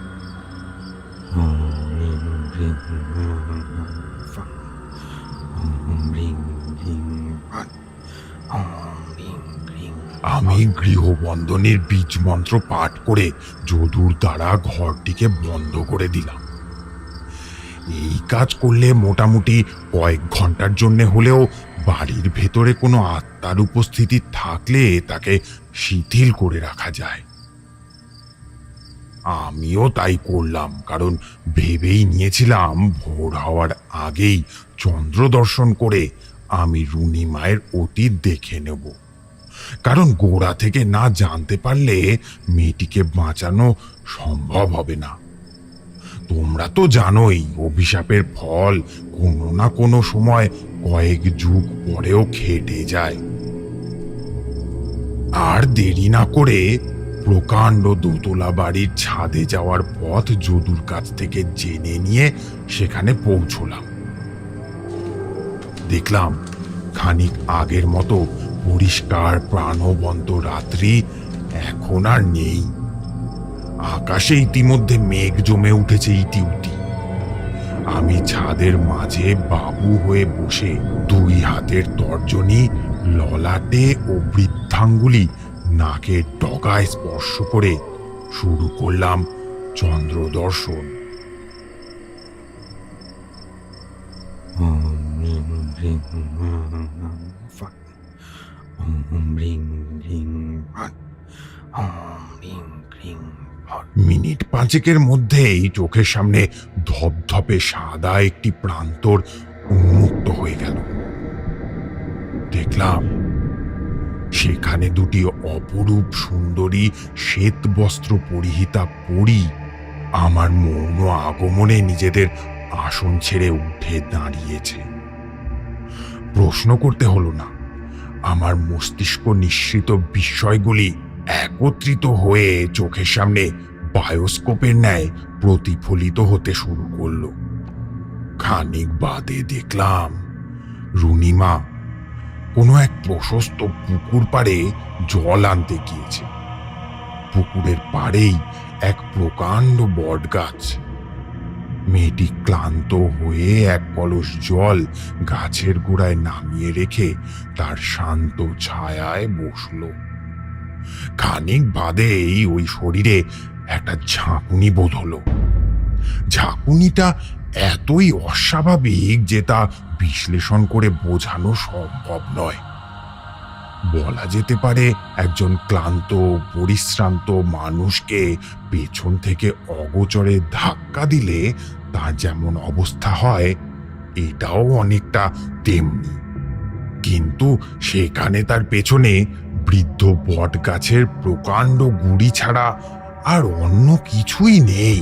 আমি গৃহবন্ধনের বীজ মন্ত্র পাঠ করে যদুর দ্বারা ঘরটিকে বন্ধ করে দিলাম। এই কাজ করলে মোটামুটি কয়েক ঘন্টার জন্য হলেও বাড়ির ভেতরে কোনো আত্মার উপস্থিতি থাকলে তাকে শিথিল করে রাখা যায়। আমিও তাই করলাম, কারণ ভেবেই নিয়েছিলাম ভোর হওয়ার আগেই চন্দ্র দর্শন করে আমি রুনি মায়ের অতীত দেখে নেব। কারণ গোড়া থেকে না জানতে পারলে মেয়েটিকে বাঁচানো সম্ভব হবে না। তোমরা তো জানোই অভিশাপের ফল কোনো না কোনো সময় কয়েক যুগ পরেও খেটে যায়। আর দেরি না করে প্রকাণ্ড দোতলা বাড়ির ছাদে যাওয়ার পথ যদুর কাছ থেকে জেনে নিয়ে সেখানে পৌঁছলাম। দেখলাম খানিক আগের মতো পরিষ্কার প্রাণবন্ত রাত্রি এখন আর নেই। আকাশে ইতিমধ্যে মেঘ জমে উঠেছে ইতিউতি। আমি ছাদের মাঝে বাবু হয়ে বসে দুই হাতের তর্জনী ললাটে ও বৃদ্ধাঙ্গুলি নাকের ডগায় স্পর্শ করে শুরু করলাম চন্দ্র দর্শন। মিনিট পাঁচেকের মধ্যেই চোখের সামনে ধপধপে সাদা একটি প্রান্তর উন্মুক্ত হয়ে গেল। দেখলাম সেখানে দুটি অপরূপ সুন্দরী শ্বেত বস্ত্র পরিহিতা পরী আমার মৌন আগমনে নিজেদের আসন ছেড়ে উঠে দাঁড়িয়েছে। প্রশ্ন করতে হলো না, আমার মস্তিষ্ক নিঃসৃত বিস্ময়গুলি একত্রিত হয়ে চোখের সামনে বায়োস্কোপের ন্যায় প্রতিফলিত হতে শুরু করলো। খানিক বাদে দেখলাম রুনিমা কোনো এক প্রশস্ত পুকুর পাড়ে জল আনতে গিয়েছে। পুকুরের পাড়েই এক প্রকাণ্ড বট গাছ। মেয়েটি ক্লান্ত হয়ে এক কলস জল গাছের গোড়ায় নামিয়ে রেখে তার শান্ত ছায়ায় বসল। খানিক বাদেই ওই শরীরে একটা ঝাঁকুনি বোধ হলো। ঝাঁকুনিটা এতই অস্বাভাবিক যে তা বিশ্লেষণ করে বোঝানো সম্ভব নয়। বলা যেতে পারে একজন ক্লান্ত পরিশ্রান্ত মানুষকে পেছন থেকে অগোচরে ধাক্কা দিলে তার যেমন অবস্থা হয়, এটাও অনেকটা তেমনি। কিন্তু সেখানে তার পেছনে বৃদ্ধ বট গাছের প্রকাণ্ড গুড়ি ছাড়া আর অন্য কিছুই নেই।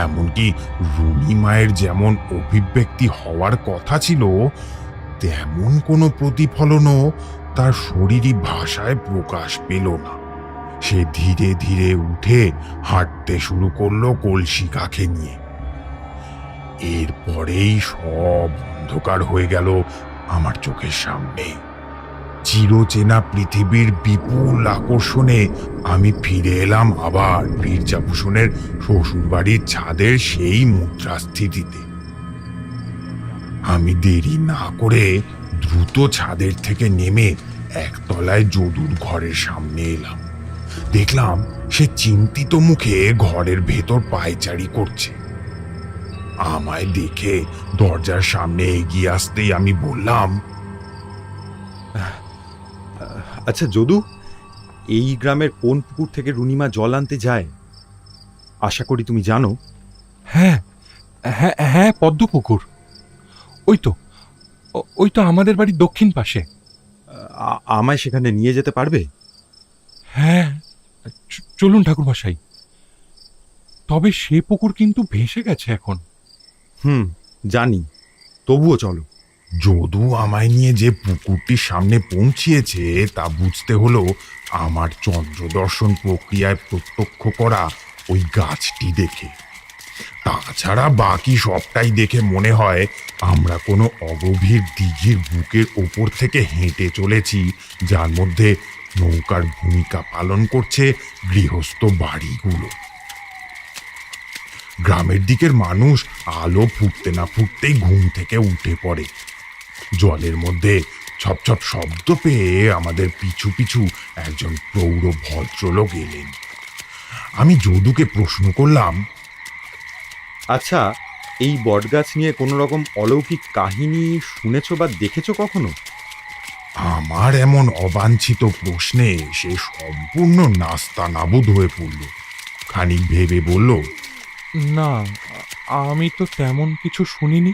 এমনকি রুনি মায়ের যেমন অভিব্যক্তি হওয়ার কথা ছিল, তেমন কোনো প্রতিফলনও তার শরীরী ভাষায় প্রকাশ পেল না। সে ধীরে ধীরে উঠে হাঁটতে শুরু করলো কলসি কাঁখে নিয়ে। এরপরেই সব অন্ধকার হয়ে গেল আমার চোখের সামনে। চিরচেনা পৃথিবীর বিপুল আকর্ষণে আমি ফিরে এলাম আবার বীরজাভূষণের শ্বশুরবাড়ির ছাদের সেই মুদ্রাস্থিতিতে। আমি দেরি না করে দ্রুত ছাদের থেকে নেমে একতলায় যদুর ঘরের সামনে এলাম। দেখলাম সে চিন্তিত মুখে ঘরের ভেতর পায়চারি করছে। আমায় দেখে দরজার সামনে এগিয়ে আসতেই আমি বললাম, আচ্ছা যদু, এই গ্রামের কোন পুকুর থেকে রুনিমা জল আনতে যায় আশা করি তুমি জানো? হ্যাঁ হ্যাঁ হ্যাঁ, পদ্মপুকুর। ওই তো আমাদের বাড়ির দক্ষিণ পাশে। আমায় সেখানে নিয়ে যেতে পারবে? হ্যাঁ, চলুন ঠাকুরমশাই। তবে সে পুকুর কিন্তু ভেসে গেছে এখন। জানি, তবুও চলো, যদু আমায় নিয়ে যে পুকুরটির সামনে পৌঁছিয়েছে তা বুঝতে হলো আমার চন্দ্রদর্শন প্রক্রিয়ায় প্রত্যক্ষ করা ওই গাছটি দেখে। তাছাড়া বাকি সবটাই দেখে মনে হয় আমরা কোনো অগভীর দিঘির বুকের ওপর থেকে হেঁটে চলেছি, যার মধ্যে নৌকার ভূমিকা পালন করছে গৃহস্থ বাড়িগুলো। গ্রামের দিকের মানুষ আলো ফুটতে না ফুটতেই ঘুম থেকে উঠে পড়ে। জলের মধ্যে ছপছপ শব্দ পেয়ে আমাদের পিছু পিছু একজন প্রৌঢ় ভদ্রলোক এলেন। আমি যদুকে প্রশ্ন করলাম, আচ্ছা, এই বটগাছ নিয়ে কোনো রকম অলৌকিক কাহিনী শুনেছো বা দেখেছো কখনো? আমার এমন অবাঞ্ছিত প্রশ্নে সে সম্পূর্ণ নাস্তানাবুদ হয়ে পড়ল। খানিক ভেবে বলল, না, আমি তো তেমন কিছু শুনিনি।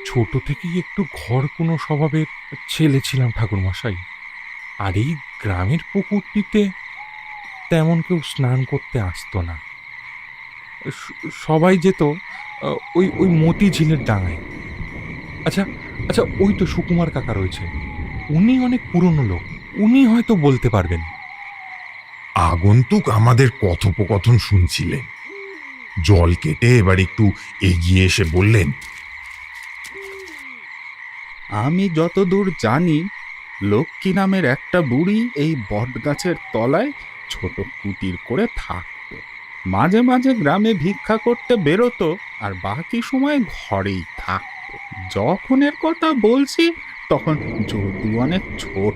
ছোট থেকেই একটু ঘর কোনো স্বভাবের ছেলে ছিলাম ঠাকুরমশাই। আর এই গ্রামের পুকুরটিতে তেমন কেউ স্নান করতে আসতো না। সবাই যেত ওই ওই মতি ঝিলের ডাঙায়। আচ্ছা আচ্ছা, ওই তো সুকুমার কাকা রয়েছে, উনি অনেক পুরনো লোক, উনি হয়তো বলতে পারবেন। আগন্তুক আমাদের কথোপকথন শুনছিলেন। জল কেটে এবার একটু এগিয়ে এসে বললেন, আমি যতদূর জানি, লক্ষ্মী নামের একটা বুড়ি এই বটগাছের তলায় ছোট কুটির করে থাকতো। মাঝে মাঝে গ্রামে ভিক্ষা করতে বেরোতো, আর বাকি সময় ঘরেই থাকতো। যখন এর কথা বলছি তখন যদু অনেক ছোট।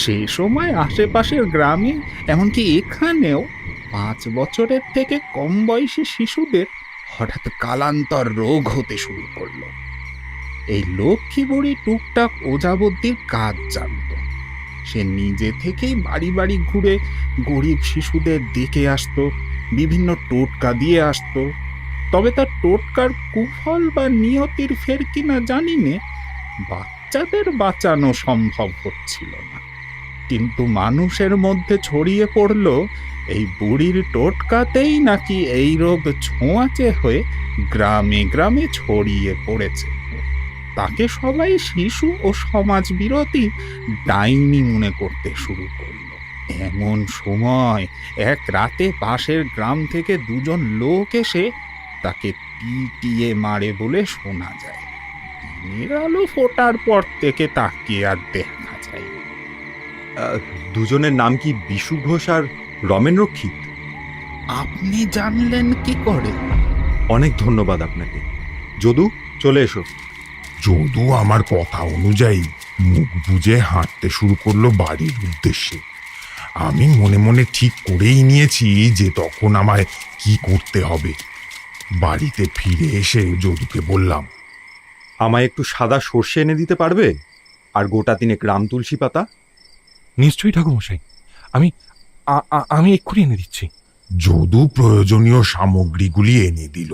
সে সময় আশেপাশের গ্রামে, এমনকি এখানেও 5 বছরের থেকে কম বয়সী শিশুদের হঠাৎ কালান্তর রোগ হতে শুরু করলো। এই লক্ষ্মী বুড়ি টুকটাক ওজাবদ্দির কাজ জানত। সে নিজে থেকেই বাড়ি বাড়ি ঘুরে গরিব শিশুদের দেখে আসতো, বিভিন্ন টোটকা দিয়ে আসতো। তবে তার টোটকার কুফল বা নিয়তির ফের কিনা জানি নে, বাচ্চাদের বাঁচানো সম্ভব হচ্ছিল না। কিন্তু মানুষের মধ্যে ছড়িয়ে পড়ল এই বুড়ির টোটকাতেই নাকি এই রোগ ছোঁয়াচে হয়ে গ্রামে গ্রামে ছড়িয়ে পড়েছে। তাকে সবাই শিশু ও সমাজ বিরোধী ডাইনি মনে করতে শুরু করলো। এমন সময় এক রাতে পাশের গ্রাম থেকে 2 জন লোক এসে তাকে পিটিয়ে মারে বলে শোনা যায়। দিনের আলো ফোটার পর থেকে তাকে আর দেখা যায়। দুজনের নাম কি বিশু ঘোষ আর রমেন রক্ষিত? আপনি জানলেন কি করে? অনেক ধন্যবাদ আপনাকে। যদু, চলে এসো। যদু আমার কথা অনুযায়ী মুখ বুজে হাঁটতে শুরু করলো বাড়ির উদ্দেশ্যে। আমি মনে মনে ঠিক করেই নিয়েছি যে তখন আমায় কি করতে হবে। বাড়িতে ফিরে এসে যদুকে বললাম, আমায় একটু সাদা সর্ষে এনে দিতে পারবে? আর গোটা 3 রাম তুলসী পাতা। নিশ্চয়ই ঠাকুরমশাই, আমি আমি এক্ষুনি এনে দিচ্ছি। যদু প্রয়োজনীয় সামগ্রীগুলি এনে দিল।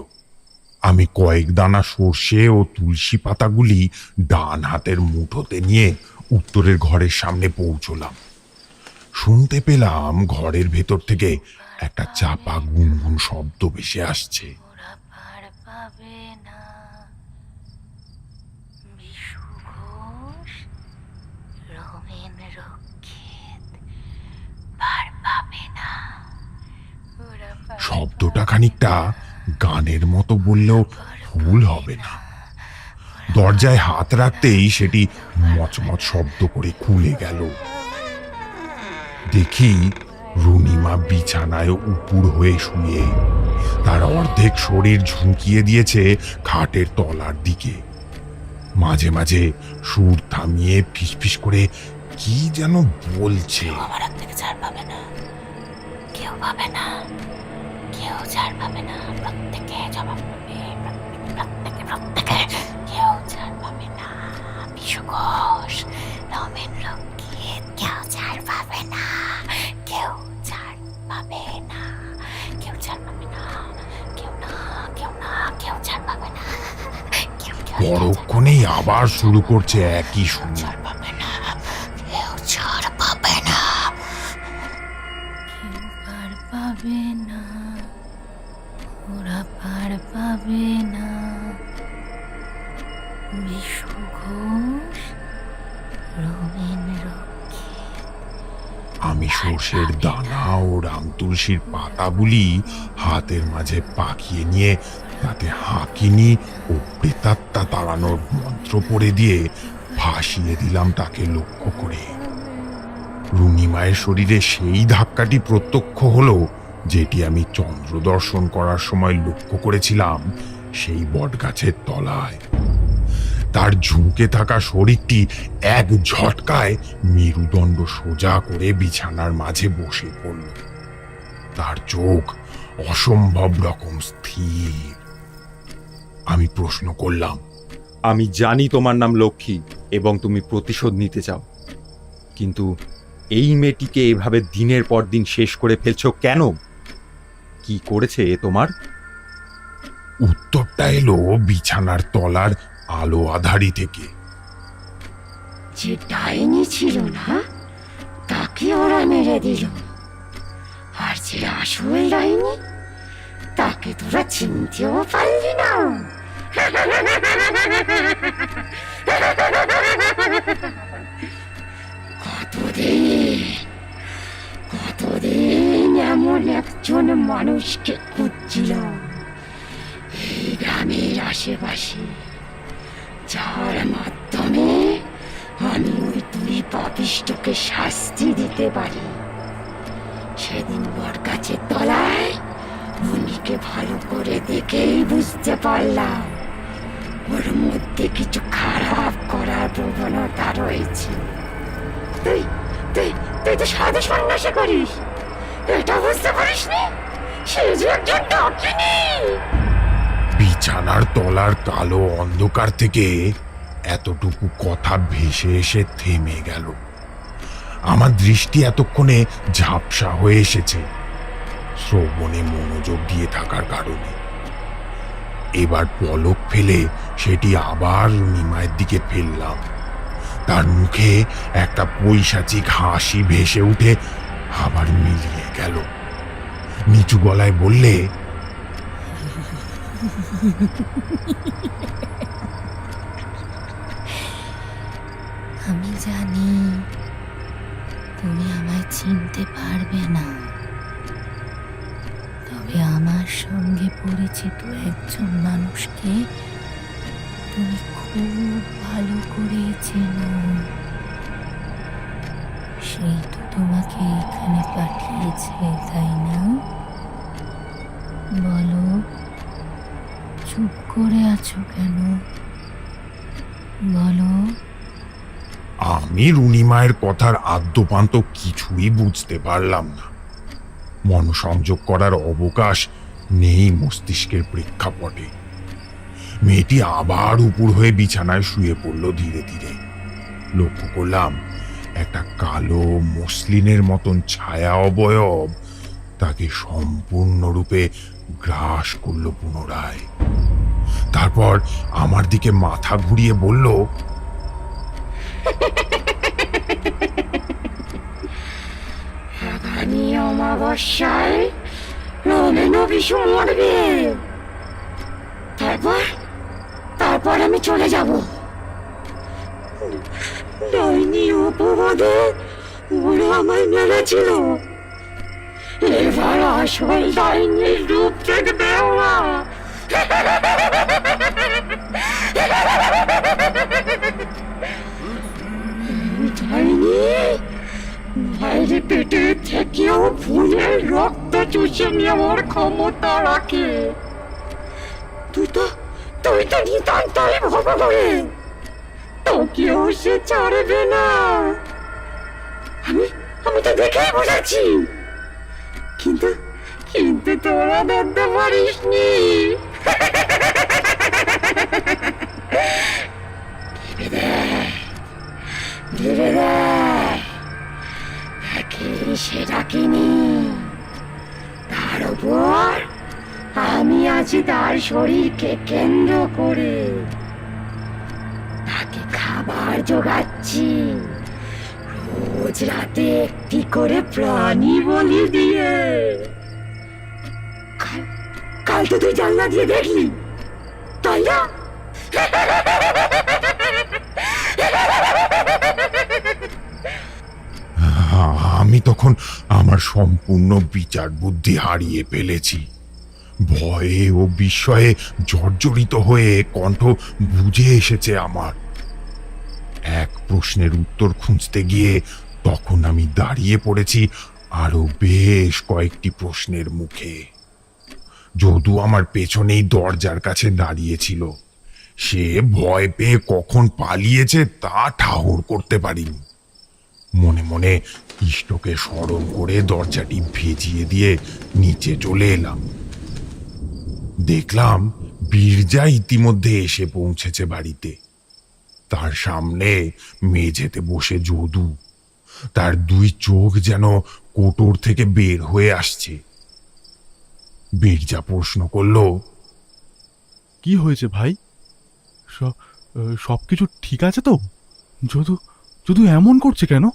আমি কয়েক দানা সর্ষে ও তুলসী পাতাগুলি ডান হাতের মুঠোতে নিয়ে উত্তরের ঘরের সামনে পৌঁছলাম। শুনতে পেলাম ঘরের ভেতর থেকে একটা চাপা গুনগুন শব্দ ভেসে আসছে। শব্দটা খানিকটা গানের মতো বললেও ভুল হবে না। দরজায় হাত রাখতেই সেটি মচমচ শব্দ করে খুলে গেল। দেখি রুনিমা বিছানায় উপুড় হয়ে শুয়ে, তার অর্ধেক শরীর ঝুঁকিয়ে দিয়েছে খাটের তলার দিকে। মাঝে মাঝে সুর থামিয়ে ফিসফিস করে কি যেন বলছে। পরক্ষণেই আবার শুরু করছে একই সুর। বিশু ঘোষ আমি সর্ষের দানা ও রামতুলসীর পাতাগুলি হাতের মাঝে পাকিয়ে নিয়ে তাতে হাঁকিনি ও প্রেতাত্মা তাড়ানোর মন্ত্র পড়ে দিয়ে ভাসিয়ে দিলাম তাকে লক্ষ্য করে। রুনিমায়ের শরীরে সেই ধাক্কাটি প্রত্যক্ষ হলো যেটি আমি চন্দ্র দর্শন করার সময় লক্ষ্য করেছিলাম সেই বটগাছের তলায়। তার ঝুঁকে থাকা শরীরটি এক ঝটকায় মেরুদণ্ড সোজা করে বিছানার মাঝে বসে পড়ল। তার চোখ অসম্ভব রকম স্থির। আমি প্রশ্ন করলাম, আমি জানি তোমার নাম লক্ষ্মী এবং তুমি প্রতিশোধ নিতে চাও, কিন্তু এই মেয়েটিকে এভাবে দিনের পর দিন শেষ করে ফেলছো কেন? কি করেছে এ তোমার? উত্তরটা এলো বিছানার তলার আলো আধারি থেকে। যে ডাইনি ছিল না তাকে ওরা মেরে দিল, আর যে আসল ডাইনি তাকে তোরা চিনতেও পারলি না। কতদিন এমন একজন মানুষকে খুঁজছিল এই গ্রামের আশেপাশে, যার মাধ্যমে আমি ওই দুই পাপিষ্ঠকে শাস্তি দিতে পারি। সেদিন বটগাছের তলায় মুনিকে ভালো করে দেখেই বুঝতে পারলাম ওর মধ্যে কিছু খারাপ করার প্রবণতা রয়েছে। তুই তুই তুই তো সাধু সন্ন্যাসী করিস, এটা বুঝতে পারিসনি সে যে একজন ডাকিনী। বিছানার তলার কালো অন্ধকার থেকে এতটুকু কথা ভেসে এসে থেমে গেল। আমার দৃষ্টি এতক্ষণে ঝাপসা হয়ে এসেছে শ্রবণে মনোযোগ দিয়ে থাকার কারণে। এবার পলক ফেলে সেটি আবার নিমায়ের দিকে ফেললাম। তার মুখে একটা পৈশাচিক হাসি ভেসে উঠে আবার মিলিয়ে গেল। নিচু গলায় বললে, আমি জানি তুমি আমায় চিনতে পারবে না, তবে আমার সঙ্গে পরিচিত একজন মানুষকে তুমি খুব ভালো করে চেনো। সেই তো তোমাকে এখানে পাঠিয়েছে, তাই না? বলো, চুপ করে আছো কেন? বলো। আমি রুনিমায়ের কথার আদ্যপান্ত কিছুই বুঝতে পারলাম না। মনসংযোগ করার অবকাশ নেই মস্তিষ্কের প্রেক্ষাপটে। মেয়েটি আবার উপর হয়ে বিছানায় শুয়ে পড়ল ধীরে ধীরে। লক্ষ্য করলাম একটা কালো মসলিনের মতন ছায়া অবয়ব তাকে সম্পূর্ণরূপে গ্রাস করল পুনরায়। তারপর আমার দিকে মাথা ঘুরিয়ে বলল, আগামী অমাবস্যায় রমেন বিশু মরবে। তারপর আমি চলে যাব। ডাইনি অপবাদে ওরা আমায় মেরেছিল, এবার আসল ডাইনির রূপ দেখবে ওরা। ডাইনি বাইরে পেটে থেকেও ফুলের রক্ত চুষে নেওয়ার ক্ষমতা রাখে। তুই তো নিতান্তই ভগবান, তোকেও সে ছাড়বে না। আমি তো দেখেই বুঝেছি, কিন্তু তোরা ধরতে পারিসনি। ধীরে দে, সে ডাকিনি। তার উপর আমি আছি তার শরীরকে কেন্দ্র করে, তাকে খাবার জোগাচ্ছি রোজ রাতে একটি করে প্রাণী বলি দিয়ে। কাল তো তুই জানলা দিয়ে দেখলি, তাই না? আমি আমি তখন আমার সম্পূর্ণ বিচার বুদ্ধি হারিয়ে ফেলেছি। ভয়ে ও বিস্ময়ে জর্জরিত হয়ে কণ্ঠ বুঝে এসেছে আমার। এক প্রশ্নের উত্তর খুঁজতে গিয়ে তখন আমি দাঁড়িয়ে পড়েছি আরো বেশ কয়েকটি প্রশ্নের মুখে। যদু আমার পেছনেই দরজার কাছে দাঁড়িয়েছিল। সে ভয় পেয়ে কখন পালিয়েছে তা ঠাহর করতে পারিনি। মনে মনে ইষ্টকে স্মরণ করে দরজাটি ভেজিয়ে দিয়ে নিচে চলে এলাম। দেখলাম বীরজা ইতিমধ্যে এসে পৌঁছেছে বাড়িতে। তার সামনে মেঝেতে বসে যদু। তার দুই চোখ যেন কোটর থেকে বের হয়ে আসছে। বীরজা প্রশ্ন করলো, কি হয়েছে ভাই? সব কিছু ঠিক আছে তো? যদু যদু এমন করছে কেন?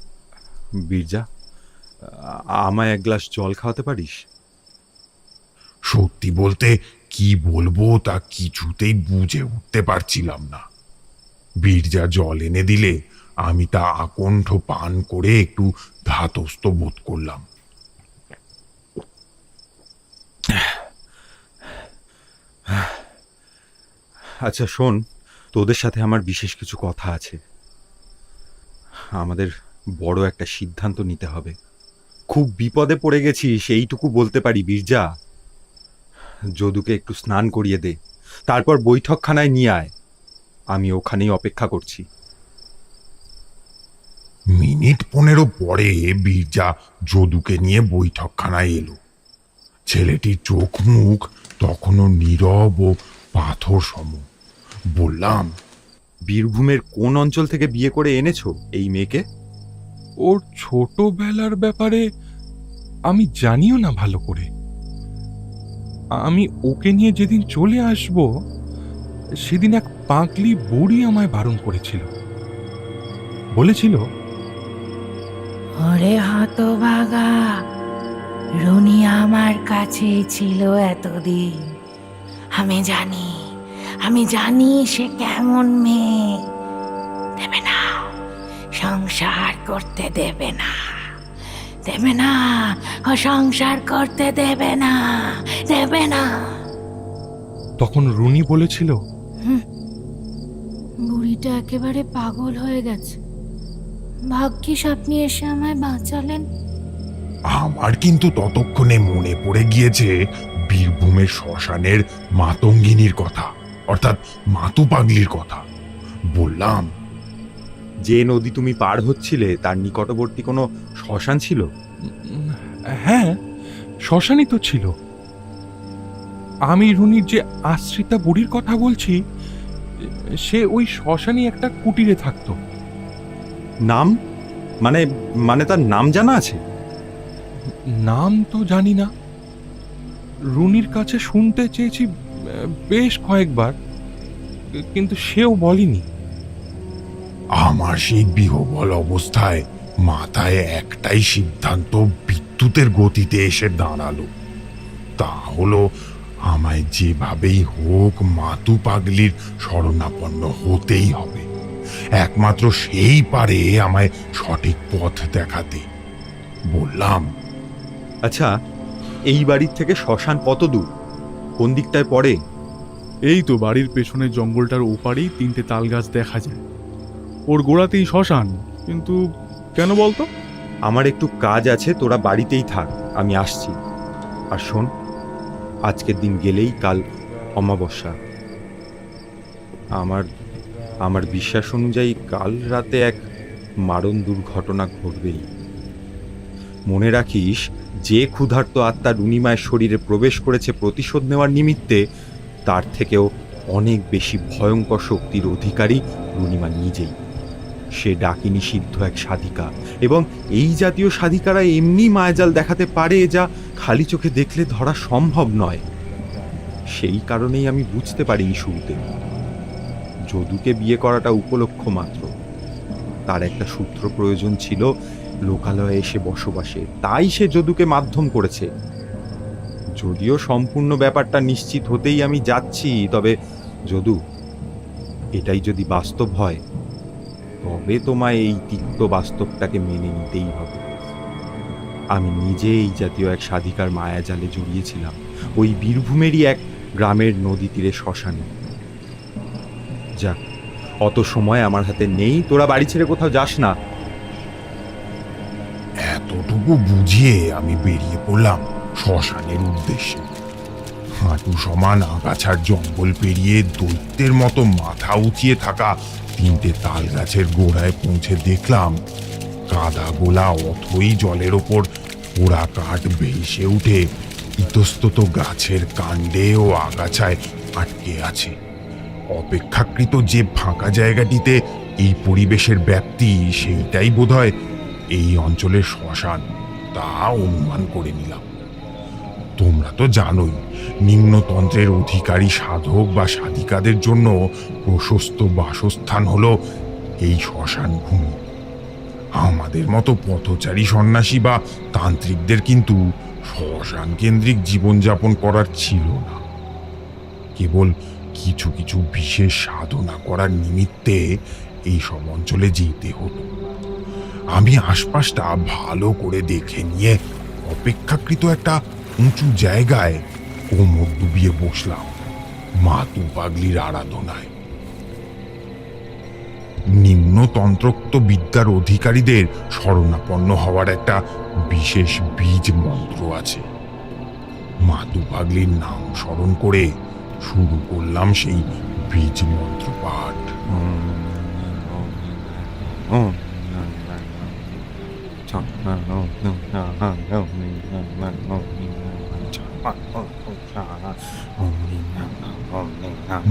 বীরজা, আমায় এক গ্লাস জল খাওয়াতে পারিস? সত্যি বলতে কি বলবো তা কিছুতেই বুঝে উঠতে পারছিলাম না। বীরজা জল এনে দিলে আমি তা আকণ্ঠ পান করে একটু ধাতস্থ বোধ করলাম। আচ্ছা শোন, তোদের সাথে আমার বিশেষ কিছু কথা আছে। আমাদের বড় একটা সিদ্ধান্ত নিতে হবে। খুব বিপদে পড়ে গেছি সেইটুকু বলতে পারি বীরজা। যদুকে একটু স্নান করিয়ে দে, তারপর বৈঠকখানায় নিয়ে আয়। আমি ওখানেই অপেক্ষা করছি। মিনিট 15 পরে বীরজা যদুকে নিয়ে বৈঠকখানায় এলো। ছেলেটির চোখ মুখ তখনও নীরব ও পাথর সম। বললাম, বীরভূমের কোন অঞ্চল থেকে বিয়ে করে এনেছো এই মেয়েকে? ওর ছোটবেলার ব্যাপারে আমি জানিও না ভালো করে। আমি ওকে নিয়ে যেদিন চলে আসব সেদিন এক পাগলি বুড়ি আমায় বারণ করেছিল। বলেছিল, ওরে হতভাগা, রুনি আমার কাছেই ছিল এতদিন। আমি জানি সে কেমন মেয়ে। দেবে না, সংসার করতে দেবে না, ও সংসার করতে দেবে না। তখন রুনি বলেছিল, বুড়িটা একেবারে পাগল হয়ে গেছে। ভাগ্যিস আপনি এসে আমায় বাঁচালেন। আমার কিন্তু ততক্ষণে মনে পড়ে গিয়েছে বীরভূমের শ্মশানের মাতঙ্গিনীর কথা, অর্থাৎ মাতু পাগলির কথা। বললাম, যে নদী তুমি পার হচ্ছিলে তার নিকটবর্তী কোনো শ্মশান ছিল? হ্যাঁ, শ্মশানই তো ছিল। আমি রুনির যে আশ্রিতা বুড়ির কথা বলছি, সে ওই শ্মশানই একটা কুটিরে থাকতো। নাম মানে তার নাম জানা আছে? নাম তো জানি না। রুনির কাছে শুনতে চেয়েছি বেশ কয়েকবার, কিন্তু সেও বলেনি। আমার সেই বিহবল অবস্থায় মাথায় একটাই সিদ্ধান্ত বিদ্যুতের গতিতে এসে দাঁড়ালো। তা হলো, আমায় যেভাবেই হোক মাতু পাগলির শরণাপন্ন হতেই হবে। একমাত্র সেই পারে আমায় সঠিক পথ দেখাতে। বললাম, আচ্ছা, এই বাড়ির থেকে শ্মশান কত দূর? কোন দিকটায় পড়ে? এই তো বাড়ির পেছনের জঙ্গলটার ওপারেই 3টে তাল গাছ দেখা যায়। ওর গোড়াতেই শ্মশান। কিন্তু কেন বলতো? আমার একটু কাজ আছে, তোরা বাড়িতেই থাক, আমি আসছি। আর শোন, আজকের দিন গেলেই কাল অমাবস্যা। আমার বিশ্বাস অনুযায়ী কাল রাতে এক মারণ দুর্ঘটনা ঘটবেই। মনে রাখিস, যে ক্ষুধার্ত আত্মা রুনিমায়ের শরীরে প্রবেশ করেছে প্রতিশোধ নেওয়ার নিমিত্তে, তার থেকেও অনেক বেশি ভয়ঙ্কর শক্তির অধিকারী রুনিমা নিজেই। সে ডাকিনী সিদ্ধ এক সাধিকা, এবং এই জাতীয় সাধিকারা এমনি মায়াজাল দেখাতে পারে যা খালি চোখে দেখলে ধরা সম্ভব নয়। সেই কারণেই আমি বুঝতে পারিনি শুরুতে। যদুকে বিয়ে করাটা উপলক্ষ মাত্র। তার একটা সূত্র প্রয়োজন ছিল লোকালয়ে এসে বসবাসে, তাই সে যদুকে মাধ্যম করেছে। যদিও সম্পূর্ণ ব্যাপারটা নিশ্চিত হতেই আমি যাচ্ছি, তবে যদু, এটাই যদি বাস্তব হয় তবে তোমায় এই তিক্ত বাস্তবটাকে মেনে নিতেই হবে। আমি নিজে এই জাতীয় এক সাধিকার মায়াজালে জড়িয়েছিলাম ওই বীরভূমেরই এক গ্রামের নদী তীরে শ্মশানে। যাক, অত সময় আমার হাতে নেই, তোরা বাড়ি ছেড়ে কোথাও যাস না। এতটুকু বুঝিয়ে আমি বেরিয়ে পড়লাম শ্মশানের উদ্দেশ্যে। হাঁটু সমান আগাছার জঙ্গল পেরিয়ে দৈত্যের মতো মাথা উঁচিয়ে থাকা 3টে তাল গাছের গোড়ায় পৌঁছে দেখলাম কাদা গোলা অথই জলের ওপর পোড়া কাঠ ভেসে উঠে ইতস্তত গাছের কাণ্ডে ও আগাছায় আটকে আছে। অপেক্ষাকৃত যে ফাঁকা জায়গাটিতে এই পরিবেশের ব্যাপ্তি, সেইটাই বোধহয় এই অঞ্চলের শ্মশান, তা অনুমান করে নিলাম। তোমরা তো জানোই, নিম্নতন্ত্রের অধিকারী সাধক বা সাধিকাদের জন্য প্রশস্ত বাসস্থান হলো এই শ্মশান ভূমি। আমাদের মতো পথচারী সন্ন্যাসী বা তান্ত্রিকদের কিন্তু শ্মশান কেন্দ্রিক জীবনযাপন করার ছিল না। কেবল কিছু কিছু বিশেষ সাধনা করার নিমিত্তে এই সব অঞ্চলে যেতে হতো। আমি আশপাশটা ভালো করে দেখে নিয়ে অপেক্ষাকৃত একটা উঁচু জায়গায় কোমর ডুবিয়ে বসলাম মাতু পাগলির আরাধনায়। নিম্নতন্ত্রোক্ত বিদ্যার অধিকারীদের শরণাপন্ন হওয়ার একটা বিশেষ বীজ মন্ত্র আছে। মাতু পাগলির নাম স্মরণ করে শুরু করলাম সেই বীজ মন্ত্র পাঠ।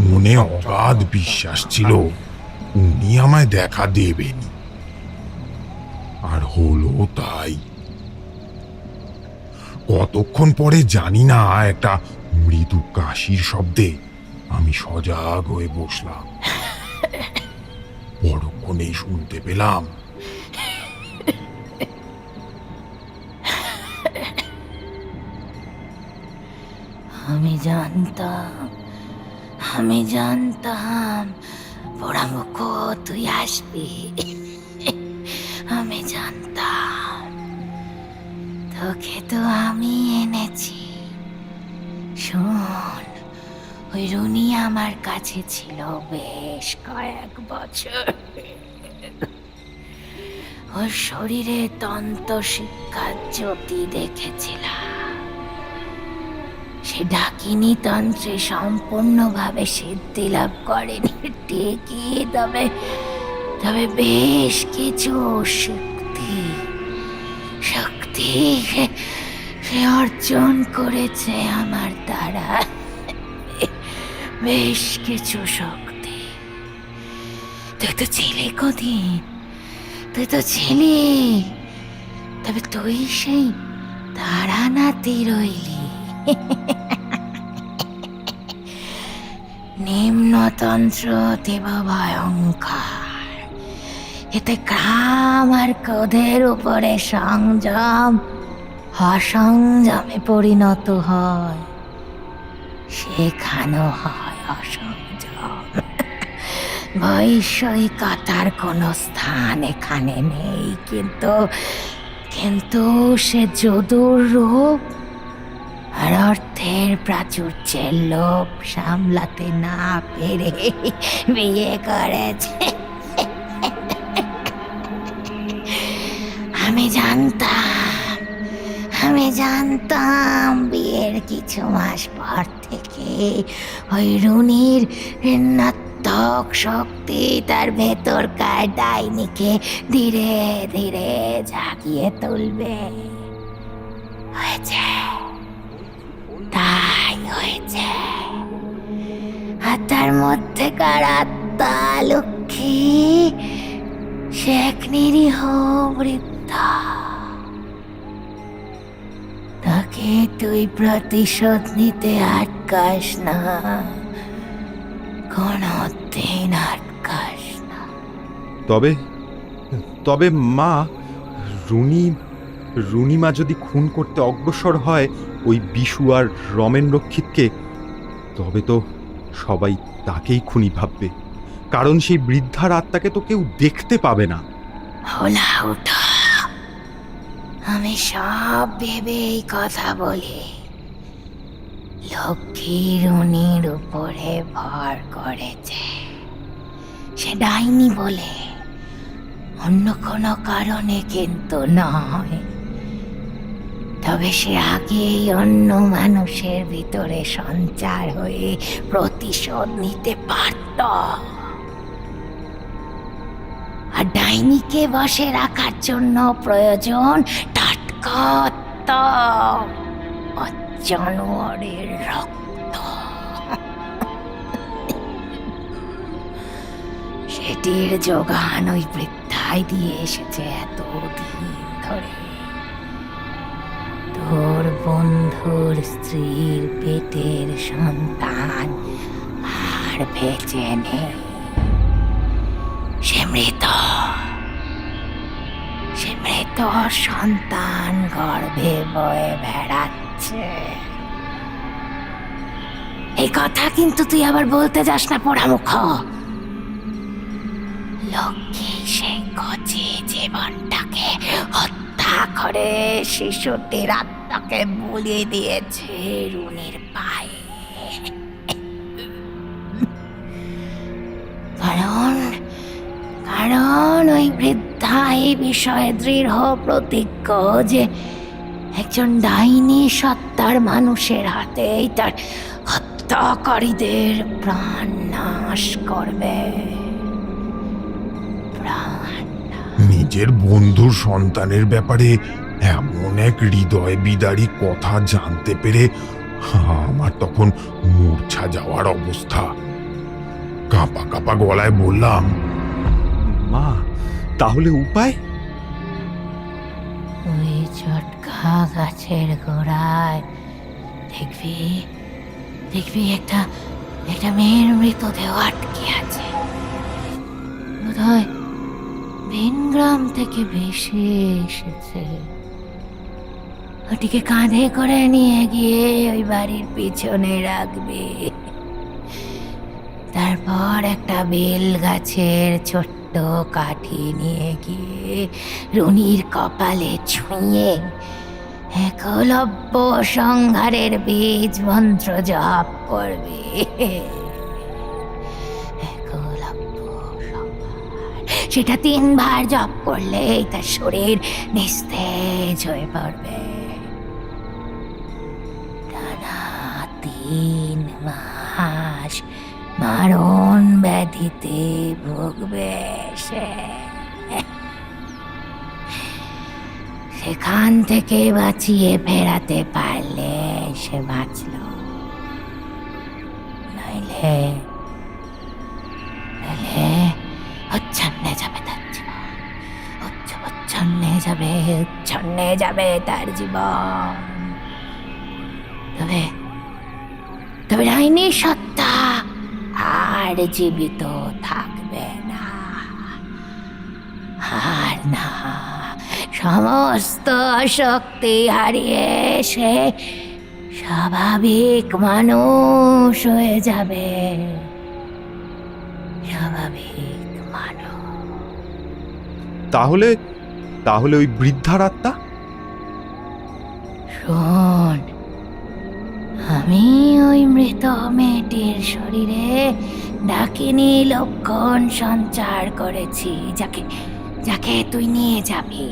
মনে অগাধ বিশ্বাস ছিল উনি আমায় দেখা দেবেনি, আর হলো তাই। কতক্ষণ পরে জানি না একটা মৃদু কাশির শব্দে আমি সজাগ হয়ে বসলাম। পরক্ষণে শুনতে পেলাম, আমি জানতাম পোড়ামুখ তুই আসবি। আমি জানতাম তোকে তো আমি এনেছি। শোন, ওই রুনি আমার কাছে ছিল বেশ কয়েক বছর। ওর শরীরে তন্ত্র শিক্ষার জ্যোতি দেখেছিলাম। সে ডাকিনী তন্ত্রে সম্পূর্ণভাবে সিদ্ধি লাভ করেনি ঠিকই, তবে বেশ কিছু শক্তি সে অর্জন করেছে আমার দ্বারা। বেশ কিছু শক্তি। তুই তো ছিলি কদিন, তুই তো ছিলি, তবে তুই সেই তারানাতি রইলি। নিম্নতন্ত্র দেব ভয়ঙ্কর। এতে কাম আর ক্রোধের উপরে সংযম অসংযমে পরিণত হয়, শেখানো হয় অসংযম। বৈষয়িকতার কোনো স্থান এখানে নেই, কিন্তু সে যদুর রূপ আর অর্থের প্রাচুর্যের লোভ সামলাতে না পেরে বিয়ে করেছে। আমি জানতাম বিয়ের কিছু মাস পর থেকে ওই রুনির ঋণাত্মক শক্তি তার ভেতরকার ডাইনিকে ধীরে ধীরে জাগিয়ে তুলবে। তাই হয়েছে। আর তার মধ্যেকার আত্মা লক্ষ্মী সে এক নিরীহ বৃদ্ধা। তাকে তুই প্রতিশোধ নিতে আটকাস না, কোনদিন আটকাস না। তবে মা, রুনিমা যদি খুন করতে অগ্রসর হয় ওই বিশু আর রমেন রক্ষিতকে, তবে তো সবাই তাকেই খুনি ভাববে, কারণ সেই বৃদ্ধার আত্মাকে তো কেউ দেখতে পাবে না। হোলা উঠা, আমি সব ভেবে এই কথা বলি। লক্ষ্মী রুনির উপরে ভর করেছে, সে ডাইনি বলে, অন্য কোনো কারণে কিন্তু নয়। তবে সে আগেই অন্য মানুষের ভিতরে সঞ্চার হয়ে প্রতিশোধ নিতে পারত। আর ডাইনিকে বশে রাখার জন্য প্রয়োজন টাটকা জানোয়ারের রক্ত। সেটির যোগান ওই বৃদ্ধাই দিয়ে এসেছে এতদিন ধরে। তোর বন্ধুর স্ত্রীর পেটের সন্তান আর বেঁচে নেই, সে মৃত। সন্তান গর্ভে বয়ে বেড়াচ্ছে। এই কথা কিন্তু তুই আবার বলতে যাস না পোড়ামুখ। লক্ষ্মী সেই কচি জীবনটাকে হত্যা করে শিশুটির আত্মাকে বুলিয়ে দিয়েছে রুনির পায়ে। কারণ ওই বৃদ্ধা এই বিষয়ে দৃঢ় প্রতিজ্ঞ যে একজন ডাইনি সত্তার মানুষের হাতেই তার হত্যাকারীদের প্রাণ নাশ করবে। নিজের বন্ধুর সন্তানের ব্যাপারে এমন এক হৃদয় বিদারী কথা জানতে পেরে আমার তখন মূর্ছা যাওয়ার অবস্থা। কাঁপা কাঁপা গলায় বললাম, মা, তাহলে উপায়? ওই চটকা গাছের গোড়ায় দেখবি একটা মেয়ের মৃতদেহ আটকে আছে। বোধহয় ভিন গ্রাম থেকে ভেসে এসেছে। ওটিকে কাঁধে করে নিয়ে গিয়ে ওই বাড়ির পিছনে রাখবে। তারপর একটা বেল গাছের ছোট্ট কাঠি নিয়ে গিয়ে রুনির কপালে ছুঁয়ে একলব্য সংহারের বীজ মন্ত্র জপ করবে। সেটা 3 বার জপ করলে তার শরীর নিস্তেজ হয়ে পড়বে। টানা 3 মাস মারণ ব্যাধিতে ভুগবে সে। সেখান থেকে বাঁচিয়ে ফেরাতে পারলে সে বাঁচল, নইলে উচ্ছন্নে যাবে তার জীবন। তবে ডাইনি সত্তা আর জীবিত থাকবে না। আর না, সমস্ত শক্তি হারিয়ে সে স্বাভাবিক মানুষ হয়ে যাবে। স্বাভাবিক মানুষ। তাহলে ওই বৃদ্ধার আত্মা? শোন, আমি ওই মৃত মেয়েটির শরীরে ডাকিনী লক্ষণ সঞ্চার করেছি, যাকে তুই নিয়ে যাবি।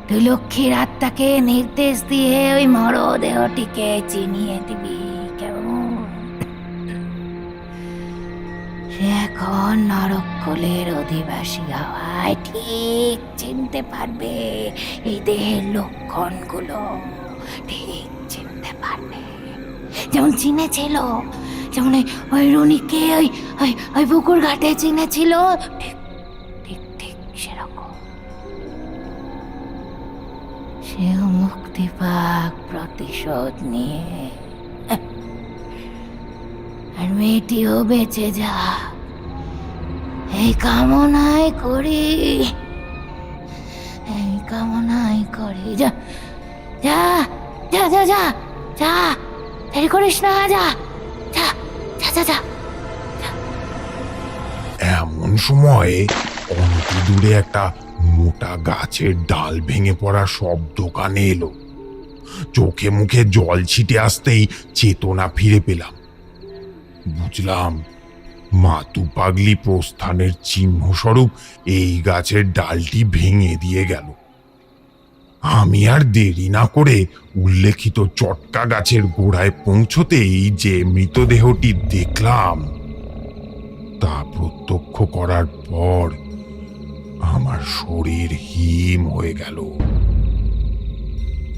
তুই লক্ষ্মীর আত্মাকে নির্দেশ দিয়ে ওই মরদেহটিকে চিনিয়ে দিবি, কেমন? সে এখন নরককুলের অধিবাসী হওয়ায় ঠিক চিনতে পারবে এই দেহের লক্ষণগুলো, ঠিক চিনতে পারবে। যেমন চিনেছিল, যেমন ওই রুনিকে ওই পুকুর ঘাটে চিনেছিল, ঠিক সেরকম। সেও মুক্তি পাক প্রতিশোধ নিয়ে, আর মেয়েটিও বেঁচে যা, এই কামনাই করি। যা যা যা যা যা যা, দেরি করিস না, যা যা যা যা। এমন সময় অনেক দূরে একটা মোটা গাছের ডাল ভেঙে পড়া শব্দ কানে এলো। চোখে মুখে জল ছিটে আসতেই চেতনা ফিরে পেলাম। বুঝলাম মাতু পাগলি প্রস্থানের চিহ্ন স্বরূপ এই গাছের ডালটি ভেঙে দিয়ে গেল। আমি আর দেরি না করে উল্লেখিত চটকা গাছের গোড়ায় পৌঁছতেই যে মৃতদেহটি দেখলাম তা প্রত্যক্ষ করার পর আমার শরীর হিম হয়ে গেল।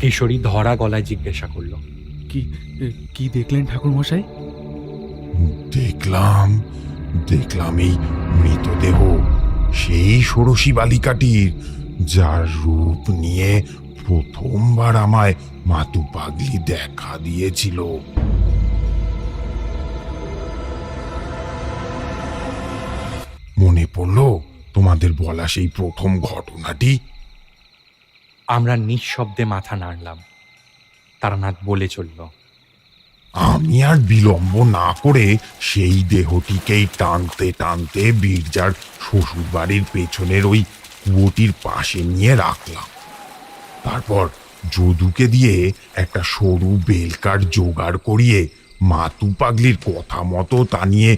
কিশোরী ধরা গলায় জিজ্ঞাসা করলো, কি দেখলেন ঠাকুর মশাই? দেখলাম এই মৃতদেহ সেই ষোড়শী বালিকাটির যার রূপ নিয়ে প্রথমবার আমায় মাতু পাগলি দেখা দিয়েছিল। মনে পড়লো তোমাদের বলা সেই প্রথম ঘটনাটি? আমরা নিঃশব্দে মাথা নাড়লাম। তারানাথ বলে চলল, আমি আর বিলম্ব না করে সেই দেহটিকেই টানতে টানতে বীরজার শ্বশুর বাড়ির পেছনের ওই কুয়োটির পাশে নিয়ে রাখলাম। তারপর যদুকে দিয়ে একটা সরু বেলকাঠ জোগাড় করিয়ে মাতু পাগলির কথা মতো তা নিয়ে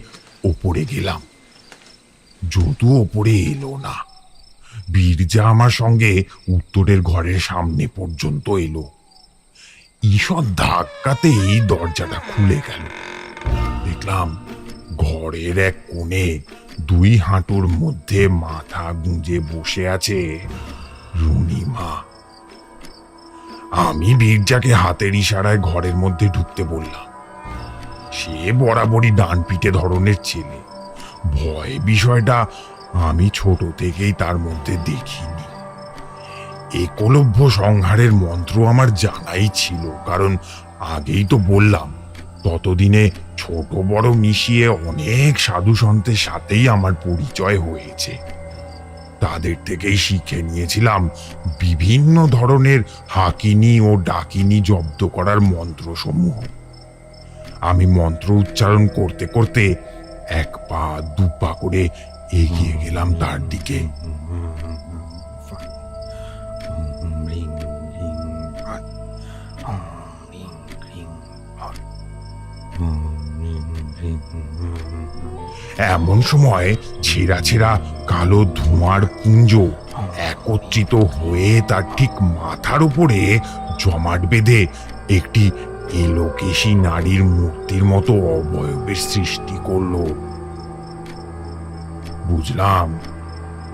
ওপরে গেলাম। যদু ওপরে এলো না। বীরজা আমার সঙ্গে উত্তরের ঘরের সামনে পর্যন্ত এলো। ঈষৎ ধাক্কাতেই দরজাটা খুলে গেল। দেখলাম ঘরের এক কোণে 2 হাঁটুর মধ্যে মাথা গুঁজে বসে আছে রুনিমা। আমি বীরজাকে হাতের ইশারায় ঘরের মধ্যে ঢুকতে বললাম। সে বরাবরই ডান পিঠে ধরনের ছেলে। ভয় বিষয়টা আমি ছোট থেকেই তার মধ্যে দেখিনি। একলব্য সংহারের মন্ত্র আমার জানাই ছিল, কারণ আগেই তো বললাম ততদিনে ছোট বড় মিশিয়ে অনেক সাধু সন্তের সাথেই আমার পরিচয় হয়েছে। তাদের থেকেই শিখে নিয়েছিলাম বিভিন্ন ধরনের হাকিনি ও ডাকিনি জব্দ করার মন্ত্রসমূহ। আমি মন্ত্র উচ্চারণ করতে করতে 1 পা 2 পা করে এগিয়ে গেলাম তার দিকে। এমন সময় ছেঁড়া ছেঁড়া কালো ধোঁয়ার পুঞ্জ একত্রিত হয়ে তার ঠিক মাথার উপরে জমাট বেঁধে একটি এলোকেশী নারীর মূর্তির মতো অবয়বের সৃষ্টি করল। বুঝলাম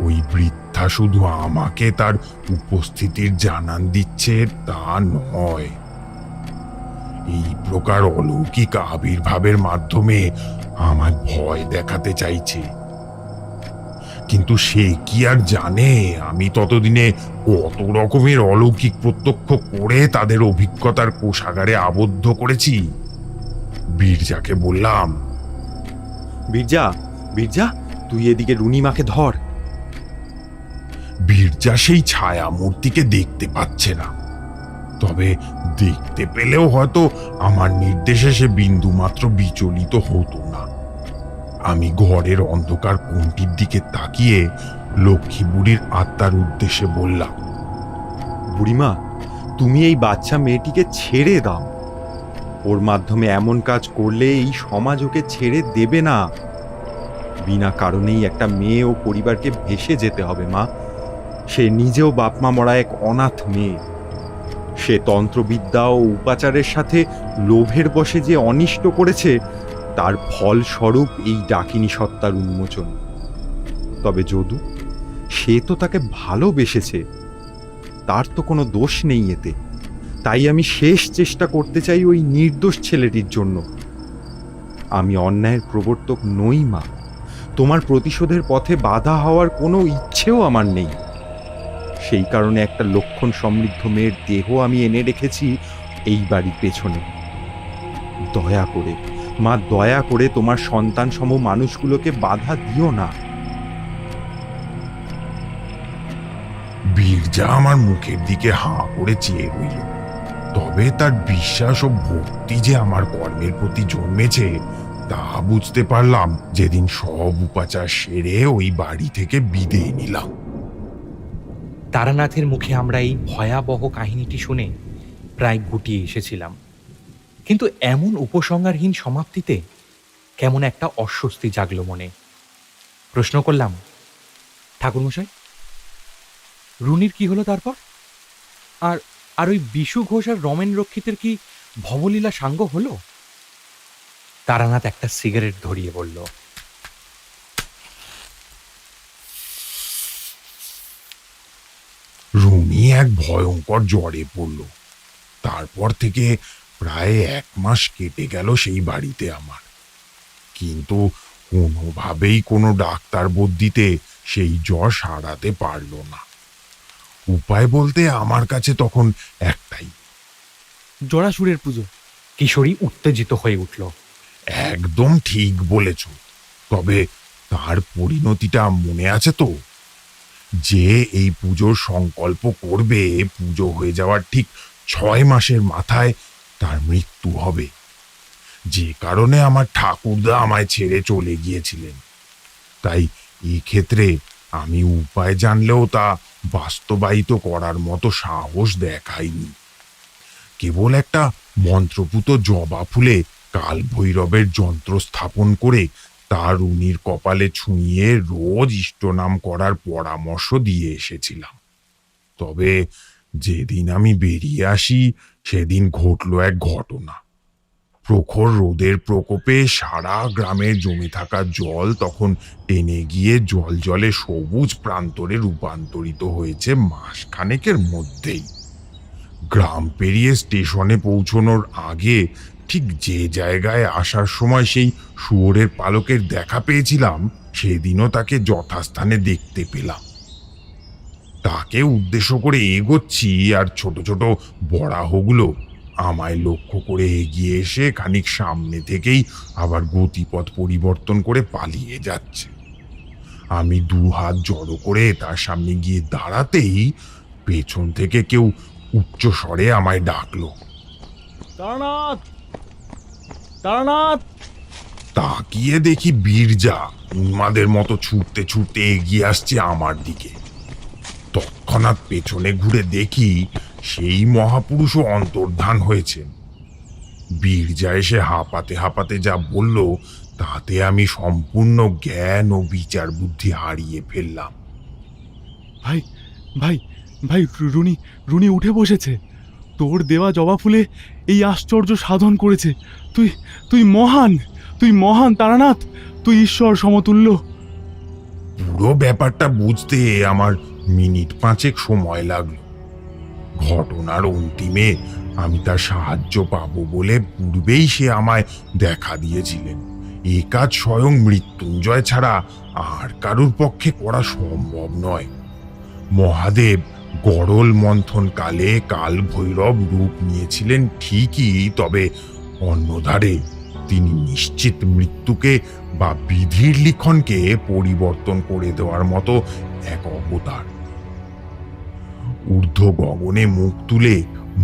ওই বৃদ্ধা শুধু আমাকে তার উপস্থিতির জানান দিচ্ছে তা নয়, এই প্রকার অলৌকিক আবির্ভাবের মাধ্যমে আমার ভয় দেখাতে চাইছে। কিন্তু সে কি আর জানে আমি ততদিনে কত রকমের অলৌকিক প্রত্যক্ষ করে তাদের অভিজ্ঞতার কোষাগারে আবদ্ধ করেছি। বীরজাকে বললাম, বীরজা তুই এদিকে রুনিমাকে ধর। বীরজা সেই ছায়া মূর্তিকে দেখতে পাচ্ছে না, তবে দেখতে পেলেও হয়তো আমার নির্দেশে সে বিন্দুমাত্র বিচলিত হতো না। আমি ঘরের অন্ধকার কোণটির দিকে তাকিয়ে লক্ষ্মী বুড়ির আত্মার উদ্দেশ্যে বললাম, বুড়িমা, তুমি এই বাচ্চা মেয়েটিকে ছেড়ে দাও। ওর মাধ্যমে এমন কাজ করলে এই সমাজ ওকে ছেড়ে দেবে না। বিনা কারণেই একটা মেয়ে ও পরিবারকে ভেসে যেতে হবে মা। সে নিজেও বাপ মা মরা এক অনাথ মেয়ে। সে তন্ত্রবিদ্যা ও উপাচারের সাথে লোভের বশে যে অনিষ্ট করেছে তার ফলস্বরূপ এই ডাকিনী সত্তার উন্মোচন। তবে যদু, সে তো তাকে ভালোবেসেছে, তার তো কোনো দোষ নেই এতে। তাই আমি শেষ চেষ্টা করতে চাই ওই নির্দোষ ছেলেটির জন্য। আমি অন্যায়ের প্রবর্তক নই মা। তোমার প্রতিশোধের পথে বাধা হওয়ার কোনো ইচ্ছেও আমার নেই। সেই কারণে একটা লক্ষণ সমৃদ্ধ মেয়ের দেহ আমি এনে রেখেছি এই বাড়ির পেছনে। দয়া করে মা, দয়া করে তোমার সন্তান সম মানুষগুলোকে বাধা দিও না। বীরজা আমার মুখের দিকে হাঁ করে চেয়ে রইল। তবে তার বিশ্বাস ও ভক্তি যে আমার কর্মের প্রতি জন্মেছে তা বুঝতে পারলাম যেদিন সব উপাচার সেরে ওই বাড়ি থেকে বিদেয় নিলাম। তারানাথের মুখে আমরা এই ভয়াবহ কাহিনীটি শুনে প্রায় গুটিয়ে এসেছিলাম, কিন্তু এমন উপসংহারহীন সমাপ্তিতে কেমন একটা অস্বস্তি জাগলো মনে। প্রশ্ন করলাম, ঠাকুরমশাই, রুনির কি হলো তারপর? আর আর ওই বিশু ঘোষ আর রমেন রক্ষিতের কি ভবলীলা সাঙ্গ হলো? তারানাথ একটা সিগারেট ধরিয়ে বলল, রুনি এক ভয়ঙ্কর জ্বরে পড়ল। তারপর থেকে প্রায় 1 মাস কেটে গেল সেই বাড়িতে আমার, কিন্তু কোনোভাবেই কোনো ডাক্তার বদ্যিতে সেই জ্বর সারাতে পারল না। উপায় বলতে আমার কাছে তখন একটাই, জড়াসুরের পুজো। কিশোরী উত্তেজিত হয়ে উঠল। একদম ঠিক বলেছ। তবে তার পরিণতিটা মনে আছে তো? যে এই পুজোর সংকল্প করবে, পুজো হয়ে যাওয়ার ঠিক 6 মাসের মাথায় তার মৃত্যু হবে, যে কারণে আমার ঠাকুরদা আমায় ছেড়ে চলে গিয়েছিলেন। তাই এই ক্ষেত্রে আমি উপায় জানলেও তা বাস্তবায়িত করার মতো সাহস দেখাইনি। কেবল একটা মন্ত্রপুত জবা ফুলে কাল ভৈরবের যন্ত্র স্থাপন করে তার রুনির কপালে ছুঁয়ে রোজ ইষ্টনাম করার পরামর্শ দিয়ে এসেছিলাম। তবে যেদিন আমি বেরিয়ে আসি সেদিন ঘটল এক ঘটনা। প্রখর রোদের প্রকোপে সারা গ্রামে জমে থাকা জল তখন টেনে গিয়ে জলে সবুজ প্রান্তরে রূপান্তরিত হয়েছে মাসখানেকের মধ্যেই। গ্রাম পেরিয়ে স্টেশনে পৌঁছনোর আগে ঠিক যে জায়গায় আসার সময় সেই শুয়োরের পালকের দেখা পেয়েছিলাম, সেদিনও তাকে যথাস্থানে দেখতে পেলাম। তাকে উদ্দেশ্য করে এগোচ্ছি, আর ছোট ছোট বরাহগুলো আমায় লক্ষ্য করে এগিয়ে এসে খানিক সামনে থেকেই আবার গতিপথ পরিবর্তন করে পালিয়ে যাচ্ছে। আমি 2 হাত জড়ো করে তার সামনে গিয়ে দাঁড়াতেই পেছন থেকে কেউ উচ্চ স্বরে আমায় ডাকলো, তারানাথ, তারানাথ! তাকিয়ে দেখি বীরজা উন্মাদের মতো ছুটতে ছুটতে এগিয়ে আসছে আমার দিকে। তৎক্ষণাৎ পেছনে ঘুরে দেখি সেই মহাপুরুষও অন্তর্ধান হয়েছেন। বীরজা এসে হাঁপাতে হাঁপাতে যা বলল, তাতে আমি সম্পূর্ণ জ্ঞান ও বিচার বুদ্ধি হারিয়ে ফেললাম। ভাই, ভাই, ভাই, রুনি, রুনি উঠে বসেছে। তোর দেওয়া জবা ফুলে এই আশ্চর্য সাধন করেছে। তুই তুই মহান, তুই মহান তারানাথ, তুই ঈশ্বর সমতুল্য। পুরো ব্যাপারটা বুঝতে আমার মিনিট 5 সময় লাগলো। ঘটনার অন্তিমে আমি তার সাহায্য পাবো বলে পূর্বেই সে আমায় দেখা দিয়েছিলেন। এ কাজ স্বয়ং মৃত্যুঞ্জয় ছাড়া আর কারুর পক্ষে করা সম্ভব নয়। মহাদেব গরল মন্থন কালে কাল ভৈরব রূপ নিয়েছিলেন ঠিকই, তবে অন্যধারে তিনি নিশ্চিত মৃত্যুকে বা বিধির লিখনকে পরিবর্তন করে দেওয়ার মতো এক অবতার। ঊর্ধ্ব গগনে মুখ তুলে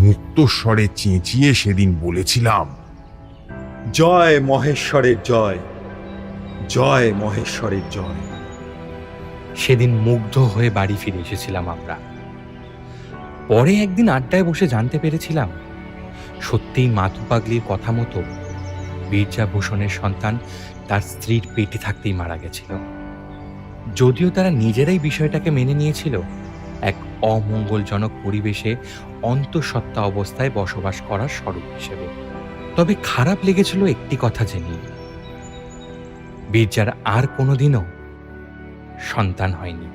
মুক্তস্বরে চেঁচিয়ে সেদিন বলেছিলাম, জয় মহেশ্বরের জয়, জয় মহেশ্বরের জয়। সেদিন মুগ্ধ হয়ে বাড়ি ফিরে এসেছিলাম আমরা। পরে একদিন আড্ডায় বসে জানতে পেরেছিলাম, সত্যিই মাথু পাগলির কথা মতো বীরজা ভূষণের সন্তান তার স্ত্রীর পেটে থাকতেই মারা গেছিল। যদিও তারা নিজেরাই বিষয়টাকে মেনে নিয়েছিল এক অমঙ্গলজনক পরিবেশে অন্তঃসত্ত্বা অবস্থায় বসবাস করার স্বরূপ হিসেবে। তবে খারাপ লেগেছিল একটি কথা জেনে, বীরজার আর কোনোদিনও সন্তান হয়নি।